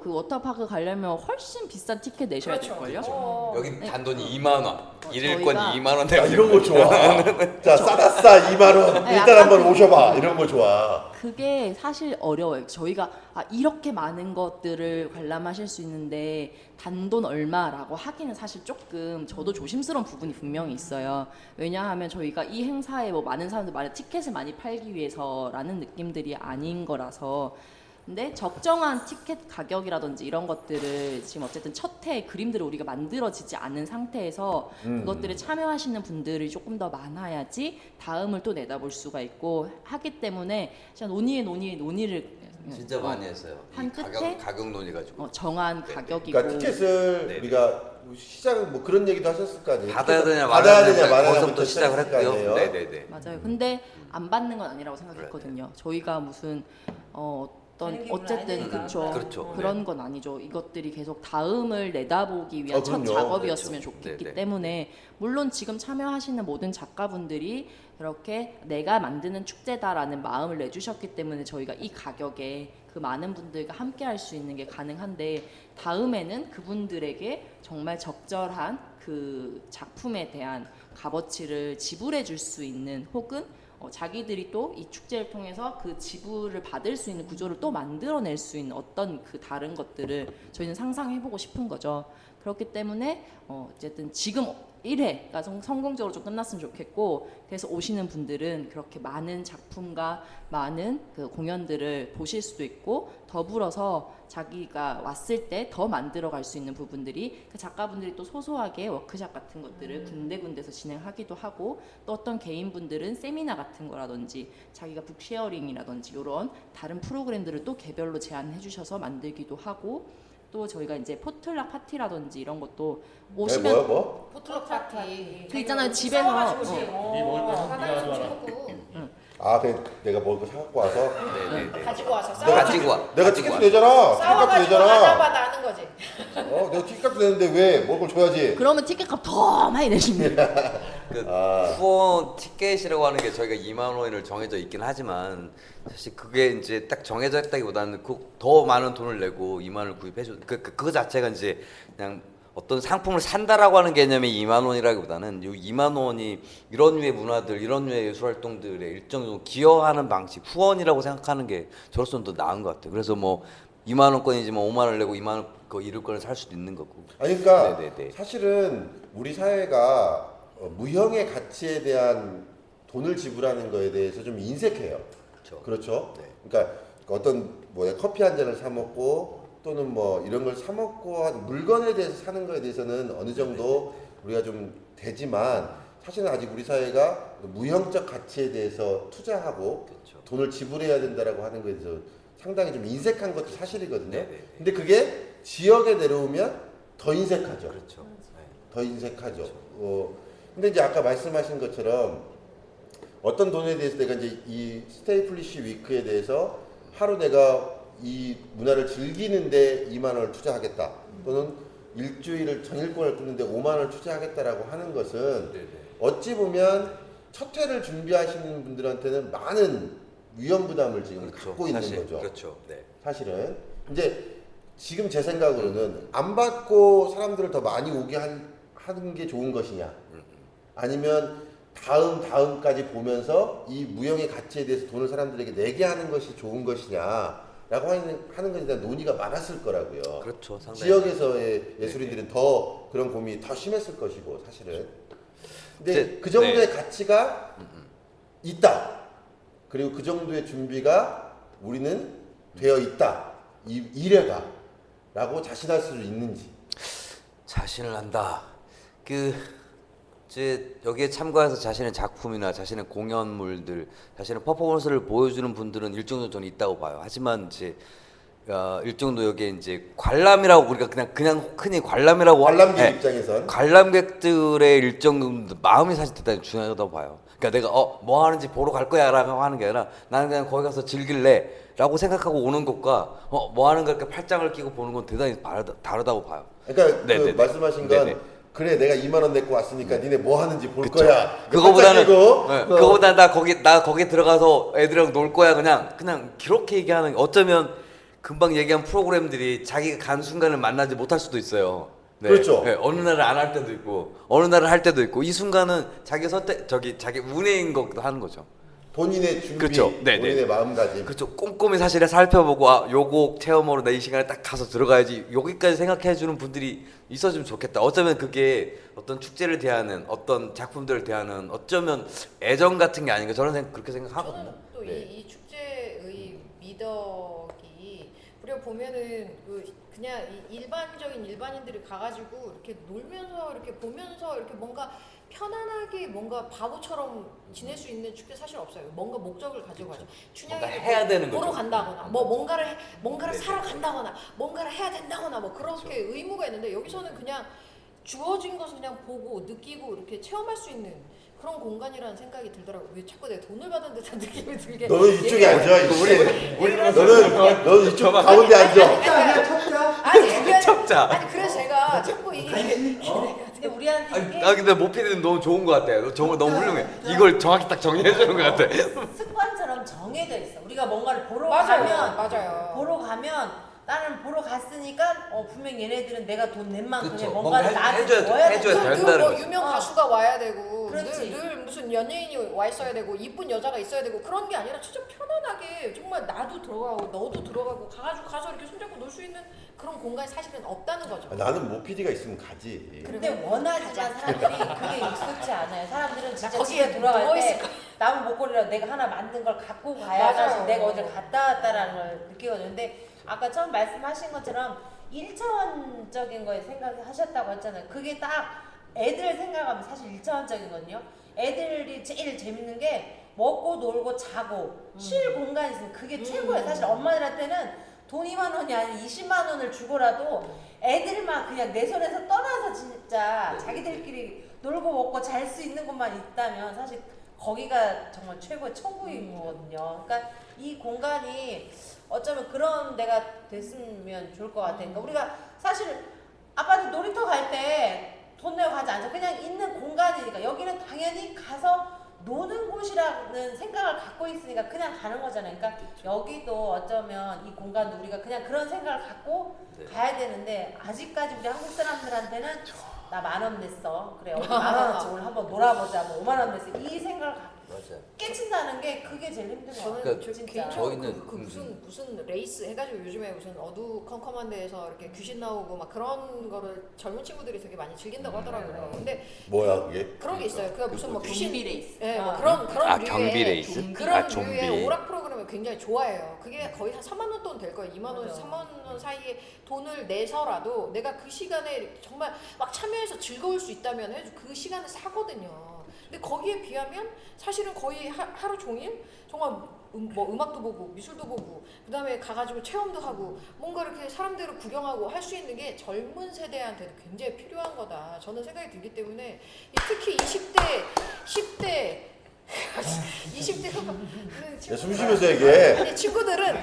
그 워터파크 가려면 훨씬 비싼 티켓 내셔야 그렇죠. 될걸요? 여기 단돈이 2만 원. 일일권 저희가- 2만 원 야, 이런 거 좋아. 자, 싸다 2만 원. 네, 일단 약간 한번 오셔봐. 이런 거 좋아. 그게 사실 어려워요. 저희가 이렇게 많은 것들을 관람하실 수 있는데 단돈 얼마라고 하기는 사실 조금 저도 조심스러운 부분이 분명히 있어요. 왜냐하면 저희가 이 행사에 뭐 많은 사람들 많은 티켓을 많이 팔기 위해서라는 느낌들이 아닌 거라서. 근데 적정한 티켓 가격이라든지 이런 것들을 지금 어쨌든 첫 해에 그림들을 우리가 만들어지지 않은 상태에서 그것들에 참여하시는 분들이 조금 더 많아야지 다음을 또 내다볼 수가 있고 하기 때문에 진짜 논의를 진짜 많이 했어요. 한 이 끝에 가격 논의 가지고. 정한 가격이고 그러니까 티켓을 네. 우리가 시장 뭐 그런 얘기도 하셨을 거 아니에요. 받아야 되냐 받아야 말아야 되냐 말아야 거기서부터 시작을 했고요. 네네네. 맞아요. 근데 안 받는 건 아니라고 생각했거든요. 저희가 무슨 어떤 되는 기분은 어쨌든 아니니까. 그렇죠. 그렇죠. 그런 건 아니죠. 이것들이 계속 다음을 내다보기 위한 첫 그럼요. 작업이었으면 그렇죠. 좋겠기 네네. 때문에 물론 지금 참여하시는 모든 작가분들이 이렇게 내가 만드는 축제다라는 마음을 내주셨기 때문에 저희가 이 가격에 그 많은 분들과 함께 할 수 있는 게 가능한데 다음에는 그분들에게 정말 적절한 그 작품에 대한 값어치를 지불해 줄 수 있는 혹은 자기들이 또 이 축제를 통해서 그 지불을 받을 수 있는 구조를 또 만들어낼 수 있는 어떤 그 다른 것들을 저희는 상상해보고 싶은 거죠. 그렇기 때문에 어쨌든 지금 1회가 성공적으로 좀 끝났으면 좋겠고 그래서 오시는 분들은 그렇게 많은 작품과 많은 그 공연들을 보실 수도 있고 더불어서 자기가 왔을 때 더 만들어갈 수 있는 부분들이 그 작가분들이 또 소소하게 워크샵 같은 것들을 군데군데서 진행하기도 하고 또 어떤 개인분들은 세미나 같은 거라든지 자기가 북쉐어링이라든지 이런 다른 프로그램들을 또 개별로 제안해 주셔서 만들기도 하고 또 저희가 이제 포틀락 파티라든지 이런 것도 오시면 네, 뭐? 포트럭 파티. 그 있잖아요, 집에서. 싸워가지고 네 먹을 거 하나를 좀 가져와라. 해놓고 아, 그래 내가 먹을 거 사갖고 와서 네네네. 가지고 와서 가지고 와. 내가 가지고 티켓 와. 내잖아. 티켓 싸워가지고 내잖아. 하나마다 하는 거지. 내가 티켓 내는데 왜 먹을 걸 줘야지. 그러면 티켓값 더 많이 내십니다. 그 아. 후원 티켓이라고 하는 게 저희가 2만 원을 정해져 있긴 하지만 사실 그게 이제 딱 정해져 있다기보다는 더 많은 돈을 내고 2만 원을 구입해 줘. 그거 자체가 이제 그냥 어떤 상품을 산다라고 하는 개념이 2만 원이라기보다는 이 2만 원이 이런 류의 문화들, 이런 류의 예술 활동들에 일정 정도 기여하는 방식, 후원이라고 생각하는 게 저로서는 더 나은 것 같아요. 그래서 뭐 2만 원권이지 뭐 5만 원을 내고 2만 원 그 이룰권을 살 수도 있는 거고. 아니 그러니까 네네네. 사실은 우리 사회가 무형의 가치에 대한 돈을 지불하는 거에 대해서 좀 인색해요. 그렇죠. 그렇죠. 네. 그러니까 어떤 커피 한 잔을 사 먹고 또는 뭐 이런 걸 사 먹고 한 물건에 대해서 사는 거에 대해서는 어느 정도 우리가 좀 되지만 사실은 아직 우리 사회가 무형적 가치에 대해서 투자하고 그렇죠. 돈을 지불해야 된다라고 하는 거에 대해서 상당히 좀 인색한 것도 사실이거든요. 네네네. 근데 그게 지역에 내려오면 더 인색하죠. 그렇죠. 네. 더 인색하죠. 근데 이제 아까 말씀하신 것처럼 어떤 돈에 대해서 내가 이제 이 스테이플리시 위크에 대해서 하루 내가 이 문화를 즐기는데 2만 원을 투자하겠다. 또는 일주일을 전일권을 끊는데 5만 원을 투자하겠다라고 하는 것은 네네. 어찌 보면 첫 회를 준비하시는 분들한테는 많은 위험 부담을 지금 그렇죠. 갖고 있는 사실, 거죠. 그렇죠. 네. 사실은 이제 지금 제 생각으로는 안 받고 사람들을 더 많이 오게 하는 게 좋은 것이냐 아니면 다음까지 보면서 이 무형의 가치에 대해서 돈을 사람들에게 내게 하는 것이 좋은 것이냐라고 하는 것에 대한 논의가 많았을 거라고요. 그렇죠. 상당히. 지역에서의 예술인들은 더 그런 고민이 더 심했을 것이고 사실은. 근데 이제, 그 정도의 네. 가치가 있다. 그리고 그 정도의 준비가 우리는 되어 있다. 이 이래가라고 자신할 수 있는지. 자신을 한다. 이제 여기에 참가해서 자신의 작품이나 자신의 공연물들, 자신의 퍼포먼스를 보여주는 분들은 일정 정도 저는 있다고 봐요. 하지만 이제 일정 정도 여기에 이제 관람이라고 우리가 그냥 흔히 관람이라고 관람객 네. 입장에선 관람객들의 일정 정도 마음이 사실 대단히 중요하다고 봐요. 그러니까 내가 뭐 하는지 보러 갈 거야라고 하는 게 아니라 나는 그냥 거기 가서 즐길래라고 생각하고 오는 것과 뭐 하는 거 이렇게 팔짱을 끼고 보는 건 대단히 다르다고 봐요. 그러니까 그 네네네. 말씀하신 건 네네. 그래 내가 2만 원 내고 왔으니까 니네 뭐 하는지 볼 그쵸. 거야. 그거보다는 깜짝이고. 그거보다 나 거기 들어가서 애들이랑 놀 거야 그냥 그렇게 얘기하는 게 어쩌면 금방 얘기한 프로그램들이 자기가 간 순간을 만나지 못할 수도 있어요. 네. 그렇죠. 네, 어느 날은 안 할 때도 있고 어느 날은 할 때도 있고 이 순간은 자기 선택 자기 운해인 것도 하는 거죠. 본인의 준비, 그렇죠. 네, 본인의 네. 마음가짐. 그렇죠. 꼼꼼히 사실을 살펴보고 요곡 체험으로 내 이 시간에 딱 가서 들어가야지 여기까지 생각해 주는 분들이 있어주면 좋겠다. 어쩌면 그게 어떤 축제를 대하는 어떤 작품들을 대하는 어쩌면 애정 같은 게 아닌가 저는 그렇게 생각하거든요. 저는 또 이 네. 축제의 미덕이 우리가 보면은 그냥 일반적인 일반인들이 가가지고 이렇게 놀면서 이렇게 보면서 이렇게 뭔가 편안하게 뭔가 바보처럼 지낼 수 있는 축제 사실 없어요. 뭔가 목적을 가지고 가죠. 춘향이를 뭔가 해야 되는 보러 거죠. 간다거나 뭐 뭔가를 네. 사러 간다거나 뭔가를 해야 된다거나 뭐 그렇게 의무가 있는데 여기서는 그냥 주어진 것을 그냥 보고 느끼고 이렇게 체험할 수 있는 그런 공간이라는 생각이 들더라고요. 왜 자꾸 내가 돈을 받은 듯한 느낌이 들게. 너는 이쪽에 앉아. 우리 너는 이쪽 가운데 앉아. 척자 척자. 아니 척자. 아니 그래서 제가 자꾸 이게 근데 우리한테 이게 근데 모피디는 너무 좋은 것 같아요. 정말 너무 훌륭해. 이걸 정확히 딱 정리해 주는 것 같아. 습관처럼 정해져 있어. 우리가 뭔가를 보러 맞아요. 가면 보러 가면 나는 보러 갔으니까 분명 얘네들은 내가 돈 낸 만큼의 그쵸. 뭔가를 뭔가 나한테 해줘야 돼, 줘야 해줘야 돼. 돼. 늘 된다는 뭐 거지. 유명 가수가 와야 되고 그렇지. 늘 무슨 연예인이 와 있어야 되고 이쁜 여자가 있어야 되고 그런 게 아니라 진짜 편안하게 정말 나도 들어가고 너도 들어가고 가서 이렇게 손잡고 놀 수 있는 그런 공간이 사실은 없다는 거죠. 나는 모 PD가 있으면 가지. 근데 원하지만 사람들이 그게 익숙지 않아요. 사람들은 진짜 거기에 집에 돌아갈 누워 때 있을 거. 나무 목걸이라도 내가 하나 만든 걸 갖고 가야 맞아요. 사실 내가 어딜 갔다 왔다라는 걸 느끼거든요. 근데 아까 처음 말씀하신 것처럼 1차원적인 거에 생각하셨다고 했잖아요. 그게 딱 애들 생각하면 사실 1차원적이거든요. 애들이 제일 재밌는 게 먹고 놀고 자고 쉴 공간이 있으면 그게 최고예요. 사실 엄마들한테는 돈 2만 원이 아니라 20만 원을 주고라도 애들만 그냥 내 손에서 떠나서 진짜 자기들끼리 놀고 먹고 잘 수 있는 곳만 있다면 사실 거기가 정말 최고의 천국인 거거든요. 그러니까 이 공간이 어쩌면 그런 데가 됐으면 좋을 것 같아요. 그러니까 우리가 사실 아빠들 놀이터 갈 때 돈 내고 가지 않죠. 그냥 있는 공간이니까 여기는 당연히 가서 노는 곳이라는 생각을 갖고 있으니까 그냥 가는 거잖아요. 그러니까 여기도 어쩌면 이 공간도 우리가 그냥 그런 생각을 갖고 가야 되는데 아직까지 우리 한국 사람들한테는 나 10,000원 냈어. 그래 어디 10,000원어치 오늘 한번 놀아보자. 뭐 5만 원 냈어. 이 생각을 맞아요. 깨친다는 게 그게 제일 힘든 거 저는 같아요. 그러니까 진짜. 개인적으로 저희는, 그 무슨 레이스 해가지고 요즘에 무슨 어두컴컴한 데에서 이렇게 귀신 나오고 막 그런 거를 젊은 친구들이 되게 많이 즐긴다고 하더라고요. 근데 뭐야 그게? 그런 게 있어요. 그게 무슨 뭐 귀신 좀비 레이스. 예, 뭐 그런 류의 경비 레이스? 그런 좀비. 류의 오락 프로그램을 굉장히 좋아해요. 그게 거의 한 3만 원 돈 될 거예요. 2만 원, 맞아. 3만 원 사이에 돈을 내서라도 내가 그 시간에 정말 막 참여해서 즐거울 수 있다면 그 시간을 사거든요. 근데 거기에 비하면 사실은 거의 하루 종일 정말 뭐 음악도 보고 미술도 보고 그다음에 가가지고 체험도 하고 뭔가 이렇게 사람들을 구경하고 할 수 있는 게 젊은 세대한테도 굉장히 필요한 거다. 저는 생각이 들기 때문에 아. 20대, 10대 20대 야, 숨 쉬면서 얘기해. 아니 친구들은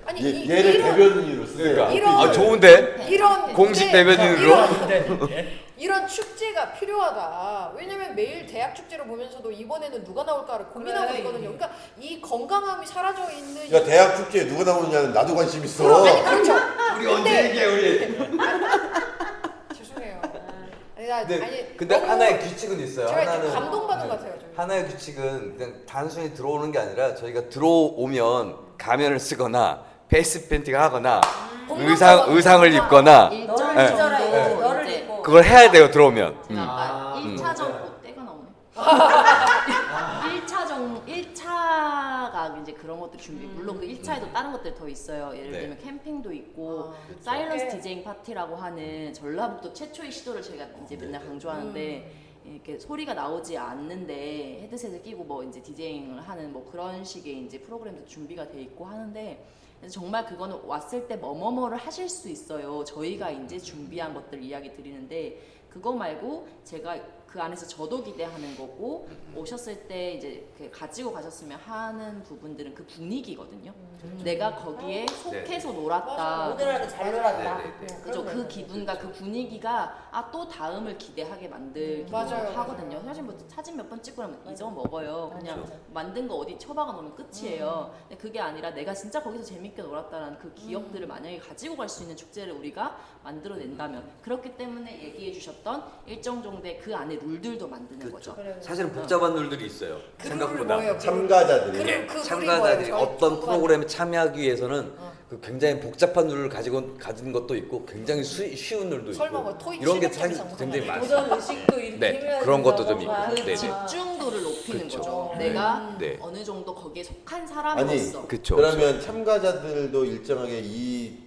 아니 얘를 이런 대변인으로 쓰세요. 그러니까 이런- 아 좋은데 이런 공식 축제, 대변인으로 이런 축제가 필요하다. 왜냐면 매일 대학 축제를 보면서도 이번에는 누가 나올까를 고민하고 그래. 있거든요. 그러니까 이 건강함이 사라져 있는 야 대학 축제에 누가 나오느냐는 나도 관심 있어. 아니 그렇죠. 우리 언제 얘기해 우리. 죄송해요. 근데 너무 하나의 규칙은 있어요. 제가 하나는 감동받은 것 같아요. 좀. 하나의 규칙은 그냥 단순히 들어오는 게 아니라 저희가 들어오면 가면을 쓰거나 페이스 페인팅을 하거나 의상을 입거나 일정 너를 정도 잊어라 이거지. 너를 이제 잊고. 그걸 해야 돼요 들어오면. 제가 아까 1차전 때가 나오네. 1차가 이제 그런 것들 준비. 물론 그 1차에도 다른 것들 더 있어요. 예를 네. 들면 캠핑도 있고 아, 사일런스 그렇게. 디제잉 파티라고 하는 전라북도 최초의 시도를 제가 이제 맨날 강조하는데 이렇게 소리가 나오지 않는데 헤드셋을 끼고 뭐 이제 디제잉을 하는 뭐 그런 식의 이제 프로그램도 준비가 돼 있고 하는데 그래서 정말 그거는 왔을 때 뭐뭐뭐를 하실 수 있어요. 저희가 이제 준비한 것들 이야기 드리는데 그거 말고 제가 그 안에서 저도 기대하는 거고 오셨을 때 이제 그 가지고 가셨으면 하는 부분들은 그 분위기거든요. 내가 거기에 속해서 놀았다. 모델하게 잘 놀았다. 네네네. 그죠. 그 기분과 그 분위기가 또 다음을 기대하게 만들기도 맞아요, 하거든요. 사실 뭐 사진 몇 번 찍고 나면 잊어먹어요. 그냥 맞아. 만든 거 어디 처박아 놓으면 끝이에요. 근데 그게 아니라 내가 진짜 거기서 재밌게 놀았다라는 그 기억들을 만약에 가지고 갈 수 있는 축제를 우리가 만들어낸다면 그렇기 때문에 얘기해 주셨던 일정 정도의 그 안에 룰들도 만드는 거죠. 사실은 복잡한 룰들이 있어요. 그 룰이 생각보다. 뭐예요? 참가자들이 그 룰이 참가자들이 뭐예요? 어떤 저희 프로그램에 참여하기 위해서는 그 굉장히 복잡한 룰을 가진 것도 있고 굉장히 쉬운 룰도 있고 설마 뭐 토익 이런 게 700점 사실 이상 굉장히 하나요? 많아요. 도전 의식도 이렇게 네, 해야 그런 것도 된다고 좀 있고. 봐. 그 네네. 집중도를 높이는 그쵸. 거죠. 음. 내가 네. 어느 정도 거기에 속한 아니 사람으로서. 그쵸. 그러면 참가자들도 일정하게 이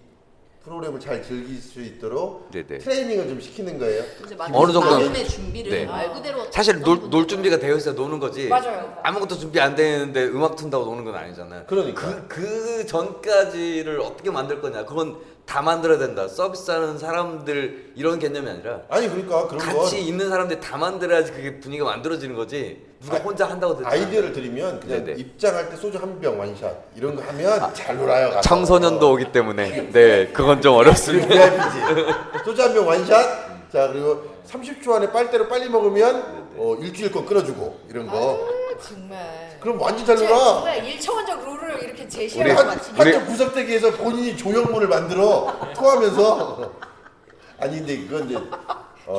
프로그램을 잘 즐길 수 있도록 네네. 트레이닝을 좀 시키는 거예요. 이제 어느 정도- 마음의 준비를 네. 말 그대로 사실 어떤 놀 분들은 준비가 되어 있어야 노는 거지. 맞아요. 아무것도 준비 안 되는데 음악 튼다고 노는 건 아니잖아요. 그러니까. 그 전까지를 어떻게 만들 거냐. 그건 다 만들어야 된다. 서비스하는 사람들 이런 개념이 아니라 아니 그러니까 그런 건 같이 있는 사람들이 다 만들어야지 그게 분위기가 만들어지는 거지. 누가 혼자 한다고 되지 아이디어를 드리면 그냥 네네. 입장할 때 소주 한 병 원샷 이런 거 하면 잘 놀아요. 가서. 청소년도 오기 때문에 네 그건 좀 어렵습니다. VIP지. 소주 한 병 원샷. 자 그리고 30초 안에 빨대로 빨리 먹으면 일주일 건 끊어주고 이런 거. 아유, 정말. 그럼 완전 잘 진짜 놀아. 정말 1차원적 룰을 이렇게 우리- 제시하고 마치기. 한쪽 구석대기에서 본인이 조형물을 만들어 토하면서 아니 근데 이건 이제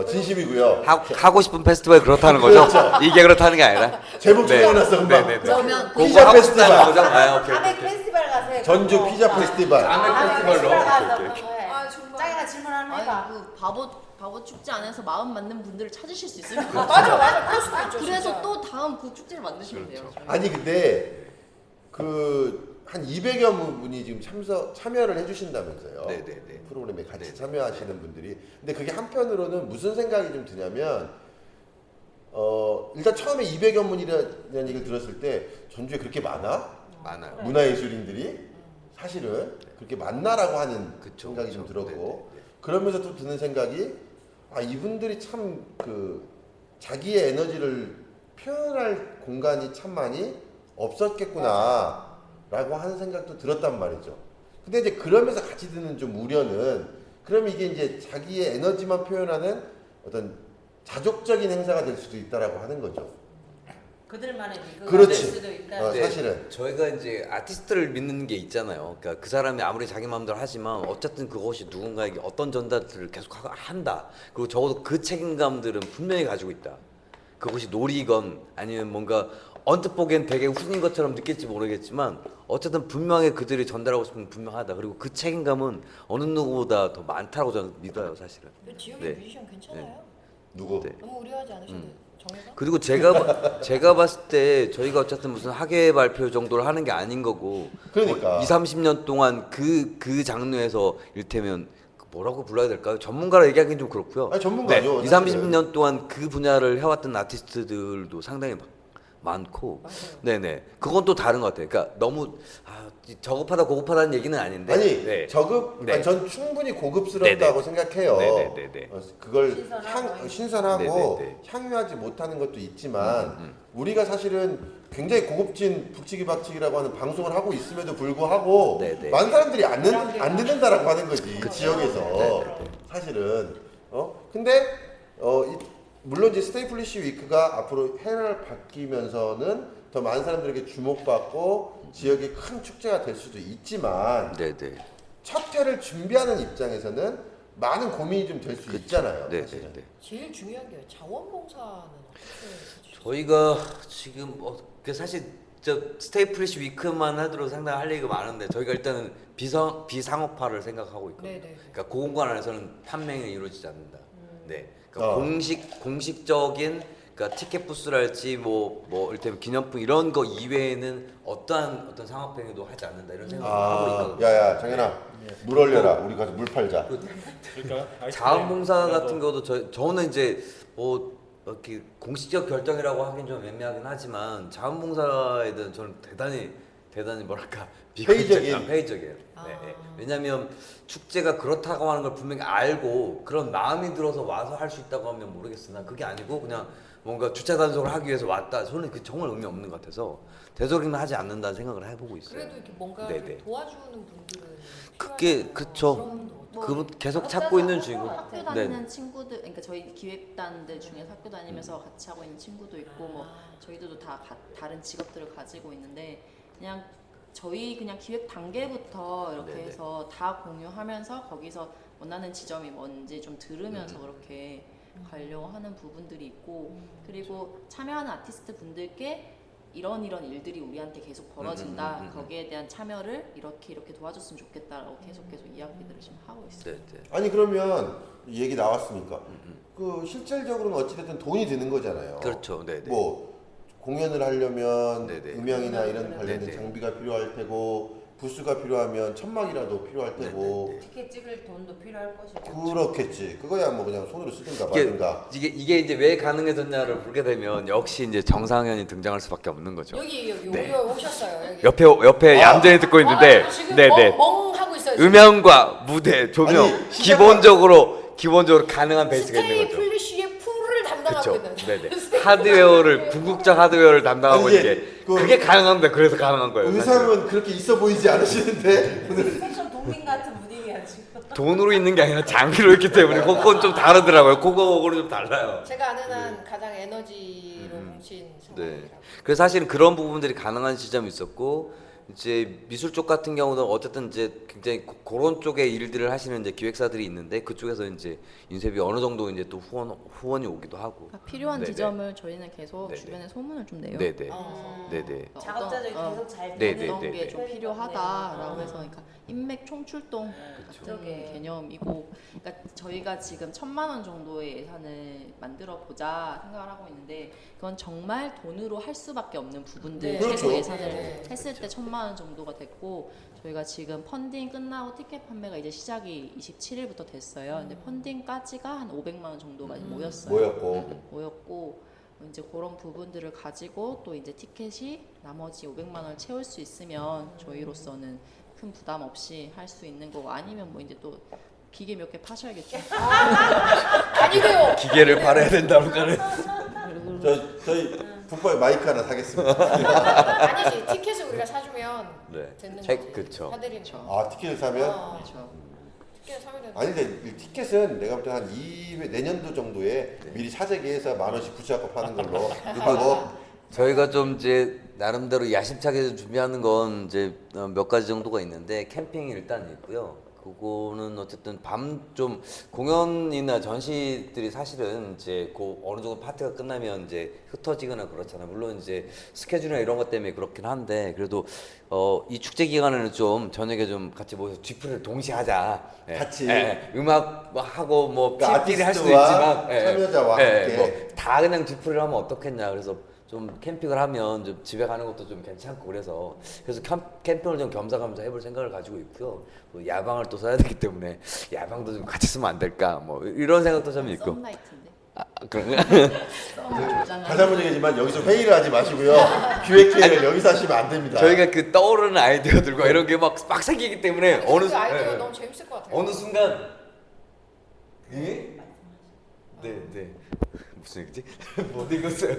진심이고요. 하고 싶은 페스티벌이 그렇다는 거죠. 이게 그렇다는 게 아니라. 제목 정해놨어 금방. 네네네. 그러면 그거 피자 하고 페스티벌. 싶다는 거죠? 아, 오케이. 아메 페스티벌 가서 해. 전주 그거. 피자 페스티벌. 아메 페스티벌 가서 오케이, 그거 해. 아, 정말. 짱이가 질문 하나 해봐. 아니 그 바보 축제 안에서 마음 맞는 분들을 찾으실 수 있을 것 같아요. 맞아. 그럴 수도 있죠. 그래서 진짜. 또 다음 그 축제를 만드시면 돼요. 아니 근데 그 한 200여 분이 지금 참여를 해주신다면서요. 네네네. 프로그램에 같이 네네. 참여하시는 분들이. 근데 그게 한편으로는 무슨 생각이 좀 드냐면 일단 처음에 200여 분이라는 얘기를 들었을 때 전주에 그렇게 많아? 많아요. 문화예술인들이 사실은 그렇게 많나라고 하는 그쵸, 생각이 좀 그쵸. 들었고 네네. 그러면서 또 드는 생각이 이분들이 참 그 자기의 에너지를 표현할 공간이 참 많이 없었겠구나 라고 하는 생각도 들었단 말이죠. 근데 이제 그러면서 같이 드는 좀 우려는 그러면 이게 이제 자기의 에너지만 표현하는 어떤 자족적인 행사가 될 수도 있다라고 하는 거죠. 그들만의 리그가 그렇지. 될 수도 있다. 네, 사실은. 저희가 이제 아티스트를 믿는 게 있잖아요. 그러니까 그 사람이 아무리 자기 마음대로 하지만 어쨌든 그것이 누군가에게 어떤 전달들을 계속 한다. 그리고 적어도 그 책임감들은 분명히 가지고 있다. 그것이 놀이건 아니면 뭔가 언뜻 보기엔 되게 후순인 것처럼 느낄지 모르겠지만 어쨌든 분명히 그들이 전달하고 싶은 건 분명하다. 그리고 그 책임감은 어느 누구보다 더 많다고 저는 믿어요, 사실은. 지역의 네. 뮤지션 괜찮아요? 누구? 네. 너무 우려하지 않으셔도 정해서? 그리고 제가 봤을 때 저희가 어쨌든 무슨 학예 발표 정도를 하는 게 아닌 거고 그러니까. 2, 30년 동안 그 장르에서 이를테면 뭐라고 불러야 될까요? 전문가라 얘기하기는 좀 그렇고요. 아니, 전문가죠, 네, 2, 사실은. 30년 동안 그 분야를 해왔던 아티스트들도 상당히 많고 네네 그건 또 다른 것 같아요. 그러니까 너무 저급하다 고급하다는 얘기는 아닌데 아니 네. 저급 네. 아니, 전 충분히 고급스럽다고 네네. 생각해요. 네네네네. 그걸 신선하고. 신선하고 네네네. 향유하지 못하는 것도 있지만 우리가 사실은 굉장히 고급진 북치기 박치기라고 하는 방송을 하고 있음에도 불구하고 네네. 많은 사람들이 안 듣는다라고 하는 거지 그 지역에서 네네네. 사실은 근데 물론 이제 스테이플리시 위크가 앞으로 해를 바뀌면서는 더 많은 사람들에게 주목받고 지역의 큰 축제가 될 수도 있지만 네네 첫 회를 준비하는 입장에서는 많은 고민이 좀 될 수 있잖아요. 사실은. 네네네 제일 중요한 게 자원봉사는 어떻게 해주시죠? 저희가 지금 사실 저 스테이플리시 위크만 하더라도 상당히 할 얘기가 많은데 저희가 일단은 비상업화를 생각하고 있거든요. 네네. 그러니까 그 공간 안에서는 판매가 이루어지지 않는다. 네. 그러니까 어. 공식적인 그러니까 티켓 부스랄지 뭐 이를테면 기념품 이런 거 이외에는 어떤 상업 행위도 하지 않는다 이런 생각을 하고 있거든요. 야야 정현아 물 올려라. 우리 가서 물 팔자. 그러니까 자원봉사 같은 경우도 저는 이제 뭐 이렇게 공식적 결정이라고 하긴 좀 애매하긴 하지만 자원봉사에 대한 저는 대단히 대단히 뭐랄까 회의적인. 회의적이에요. 네, 네. 왜냐하면 축제가 그렇다고 하는 걸 분명히 알고 그런 마음이 들어서 와서 할 수 있다고 하면 모르겠으나 그게 아니고 그냥 뭔가 주차 단속을 하기 위해서 왔다. 저는 그 정말 의미 없는 것 같아서 되도록이면 하지 않는다는 생각을 해보고 있어요. 그래도 이렇게 뭔가 네네. 좀 도와주는 분들은 그게 필요하잖아요. 그쵸. 그런 분들 어떻게 그분 계속 찾고 있는 중이고. 학교 다니는 친구들, 그러니까 저희 기획단들 중에서 학교 다니면서 같이 하고 있는 친구도 있고 뭐 저희들도 다 다른 직업들을 가지고 있는데 그냥 저희 그냥 기획 단계부터 이렇게 네네. 해서 다 공유하면서 거기서 원하는 지점이 뭔지 좀 들으면서 그렇게 가려고 하는 부분들이 있고 그리고 참여하는 아티스트 분들께 이런 일들이 우리한테 계속 벌어진다. 거기에 대한 참여를 이렇게 도와줬으면 좋겠다라고 계속 이야기들을 지금 하고 있어요. 네, 네. 아니 그러면 얘기 나왔으니까 그 실질적으로는 어찌됐든 돈이 드는 거잖아요. 그렇죠. 네, 네. 뭐 공연을 하려면 네네. 음향이나 이런 관련된 네네. 장비가 필요할 테고 부스가 필요하면 천막이라도 필요할 테고 네네네. 티켓 찍을 돈도 필요할 것이고. 그렇겠지. 그거야 뭐 그냥 손으로 쓰든가 이게, 말든가. 이게 이제 왜 가능해졌냐를 보게 되면 역시 이제 정상현이 등장할 수밖에 없는 거죠. 여기 네. 우리 오셨어요. 여기. 옆에 얌전히 듣고 있는데, 아, 지금 네네. 멍 하고 있어요. 지금. 음향과 무대, 조명 아니, 기본적으로 가능한 베이스가 있는 스테이 거죠. 플리쉬의 풀을 담당하고 그렇죠. 있는. 네네. 하드웨어를 궁극적 하드웨어를 담당하고 아니, 있는 이게 게 그 그게 가능한데 그래서 가능한 거예요. 사실은. 의상은 그렇게 있어 보이지 않으시는데 오늘 패션 독립 같은 분위기야 지금. 돈으로 있는 게 아니라 장비로 있기 때문에 그건 좀 다르더라고요. 그거하고는 좀 달라요. 제가 아는 한 가장 에너지로 뭉친 네. 상황이라고. 그래서 사실은 그런 부분들이 가능한 시점이 있었고 이제 미술 쪽 같은 경우는 어쨌든 이제 굉장히 그런 쪽의 일들을 하시는 이제 기획사들이 있는데 그쪽에서 이제 인쇄비 어느 정도 이제 또 후원이 오기도 하고. 그러니까 필요한 네네. 지점을 저희는 계속 네네. 주변에 소문을 좀 내요. 네네. 어. 네네. 작업자들이 계속 잘 네네. 되는 어떤 게 좀 편이거든요. 필요하다라고 해서 그러니까 인맥 총출동 그쵸. 같은 개념이고 그러니까 저희가 지금 1,000만 원 정도의 예산을 만들어 보자 생각을 하고 있는데 그건 정말 돈으로 할 수밖에 없는 부분들 네. 최소 그렇죠. 예산을 네. 했을 때 1,000만 원 정도가 됐고 저희가 지금 펀딩 끝나고 티켓 판매가 이제 시작이 27일부터 됐어요. 근데 펀딩까지가 한 500만 원 정도가 모였어요. 모였고 이제 그런 부분들을 가지고 또 이제 티켓이 나머지 500만 원을 채울 수 있으면 저희로서는 큰 부담 없이 할 수 있는 거고 아니면 뭐 이제 또 기계 몇 개 파셔야겠죠. 아니고요. 기계를 팔아야 된다는 거는. 저희 북발 마이크 하나 사겠습니다. 아니지 티켓을 우리가 사주면 네. 되는 책, 거지. 그쵸. 사드리면. 아 티켓을 사면? 그렇죠. 티켓 사면 되는. 아니 근데 이 티켓은 내가 볼 때 한 2회 내년도 정도에 미리 사재기해서 10,000원씩 붙여갖고 파는 걸로 하고 저희가 좀 이제 나름대로 야심차게 준비하는 건 이제 몇 가지 정도가 있는데 캠핑이 일단 있고요. 그거는 어쨌든 밤 좀 공연이나 전시들이 사실은 이제 그 어느 정도 파티가 끝나면 이제 흩어지거나 그렇잖아요. 물론 이제 스케줄이나 이런 것 때문에 그렇긴 한데 그래도 이 축제 기간에는 좀 저녁에 좀 같이 모여서 뒤풀이를 동시에 하자. 예. 같이. 예. 음악 뭐 하고 뭐 그러니까 팀끼리 할 수도 아티스트와 있지만 참여자와 함께. 뭐 다 그냥 뒤풀이를 하면 어떻겠냐. 그래서 좀 캠핑을 하면 좀 집에 가는 것도 좀 괜찮고 그래서 캠핑을 좀 겸사겸사 해볼 생각을 가지고 있고요. 뭐 야방을 또 써야 되기 때문에 야방도 좀 같이 쓰면 안 될까 뭐 이런 생각도 좀 있고. 썸나이트인데. 그런가? 다시 한번 얘기하지만 여기서 회의를 하지 마시고요. 기획회의를 여기서 하시면 안 됩니다. 저희가 그 떠오르는 아이디어들과 이런 게 막 생기기 때문에 그 아이디어 너무 재밌을 것 같아요. 어느 순간 네? 네. 무슨 얘기지? 못 읽었어요.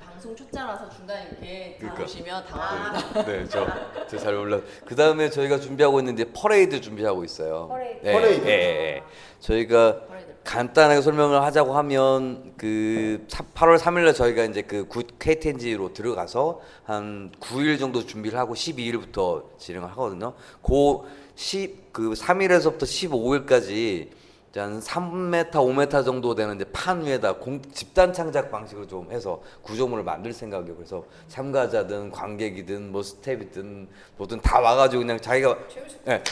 방송 초짜라서 중간에 이렇게 그러니까. 들어오시면 당황합니다. 네, 저 잘 몰라. 그 다음에 저희가 준비하고 있는데 퍼레이드 준비하고 있어요. 퍼레이드. 네, 퍼레이드. 예. 저희가 퍼레이드. 간단하게 설명을 하자고 하면 그 8월 3일날 저희가 이제 그 KTNG로 들어가서 한 9일 정도 준비를 하고 12일부터 진행을 하거든요. 그 3일에서부터 15일까지 한 3m, 5m 정도 되는 이제 판 위에다 집단 창작 방식으로 좀 해서 구조물을 만들 생각이에요. 그래서 참가자든 관객이든 뭐 스텝이든 뭐든 다 와가지고 그냥 자기가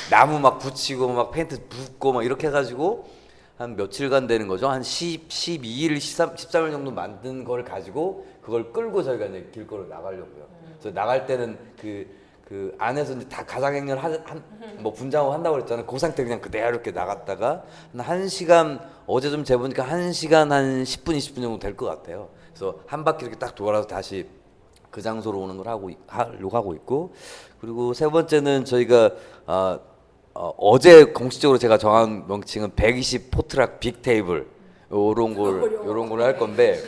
나무 막 붙이고 막 페인트 붓고 막 이렇게 해가지고 한 며칠간 되는 거죠. 한 12일, 13일 정도 만든 걸 가지고 그걸 끌고 저희가 이제 길거리로 나가려고요. 그래서 나갈 때는 그 안에서 이제 다 가상행렬 뭐 분장하고 한다고 그랬잖아요. 그 상태 그냥 그대로 이렇게 나갔다가 한 1시간 어제 좀 재보니까 1시간 한 10분, 20분 정도 될 것 같아요. 그래서 한 바퀴 이렇게 딱 돌아서 다시 그 장소로 오는 걸 하려고 하고 있고, 그리고 세 번째는 저희가 어제 공식적으로 제가 정한 명칭은 120 포트락 빅 테이블 요런 걸 할 건데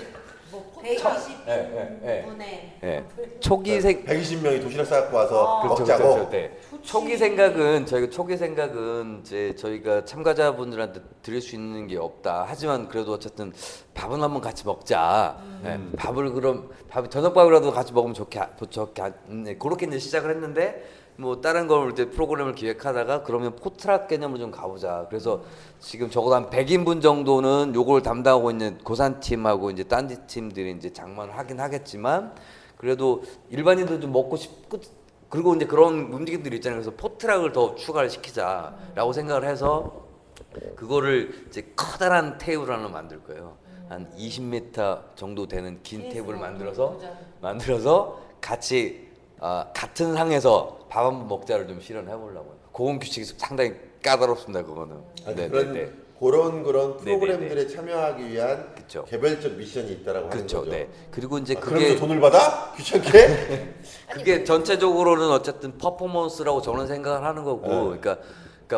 120분에 초기 생 120명이 도시락 싸갖고 와서 그렇죠, 먹자고. 그렇죠. 네. 초기 생각은 이제 저희가 참가자분들한테 드릴 수 있는 게 없다. 하지만 그래도 어쨌든 밥은 한번 같이 먹자. 네. 저녁밥이라도 같이 먹으면 좋게 그렇게 이제 시작을 했는데, 뭐 다른 걸 이제 프로그램을 기획하다가 그러면 포트락 개념으로 좀 가보자. 그래서 지금 적어도 한 100인분 정도는 요걸 담당하고 있는 고산 팀하고 이제 딴지 팀들이 이제 장만을 하긴 하겠지만, 그래도 일반인들도 좀 먹고 싶고, 그리고 이제 그런 움직임들이 있잖아요. 그래서 포트락을 더 추가를 시키자라고 생각을 해서 그거를 이제 커다란 테이블 하나 만들 거예요. 한 20m 정도 되는 긴 테이블을 만들어서 같이 같은 상에서 밥 한 번 먹자를 좀 실현해 보려고요. 그건 규칙이 상당히 까다롭습니다. 그거는. 그런 네네네. 프로그램들에 참여하기 위한 그쵸. 개별적 미션이 있다라고 하는 그렇죠. 거죠. 네. 그리고 이제 그러면서 그게 돈을 받아? 귀찮게? 그게 전체적으로는 어쨌든 퍼포먼스라고 저는 생각을 하는 거고, 그러니까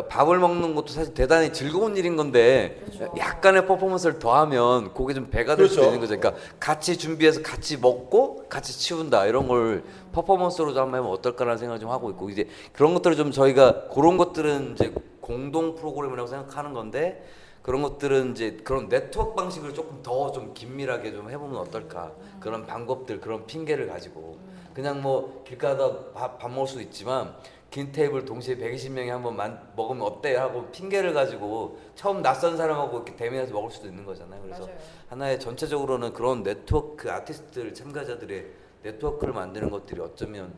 밥을 먹는 것도 사실 대단히 즐거운 일인 건데, 약간의 퍼포먼스를 더하면 그게 좀 배가 될 수도 그렇죠. 있는 거죠. 그러니까 같이 준비해서 같이 먹고 같이 치운다 이런 걸 퍼포먼스로 좀 한번 하면 어떨까라는 생각을 좀 하고 있고, 이제 그런 것들을 좀 저희가 그런 것들은 이제 공동 프로그램이라고 생각하는 건데, 그런 것들은 이제 그런 네트워크 방식을 조금 더 좀 긴밀하게 좀 해보면 어떨까. 그런 방법들, 그런 핑계를 가지고 그냥 뭐 길가다 밥 먹을 수도 있지만 긴 테이블 동시에 120명이 한번 먹으면 어때 하고 핑계를 가지고 처음 낯선 사람하고 이렇게 대면해서 먹을 수도 있는 거잖아요. 그래서 맞아요. 하나의 전체적으로는 그런 네트워크, 아티스트들 참가자들의 네트워크를 만드는 것들이 어쩌면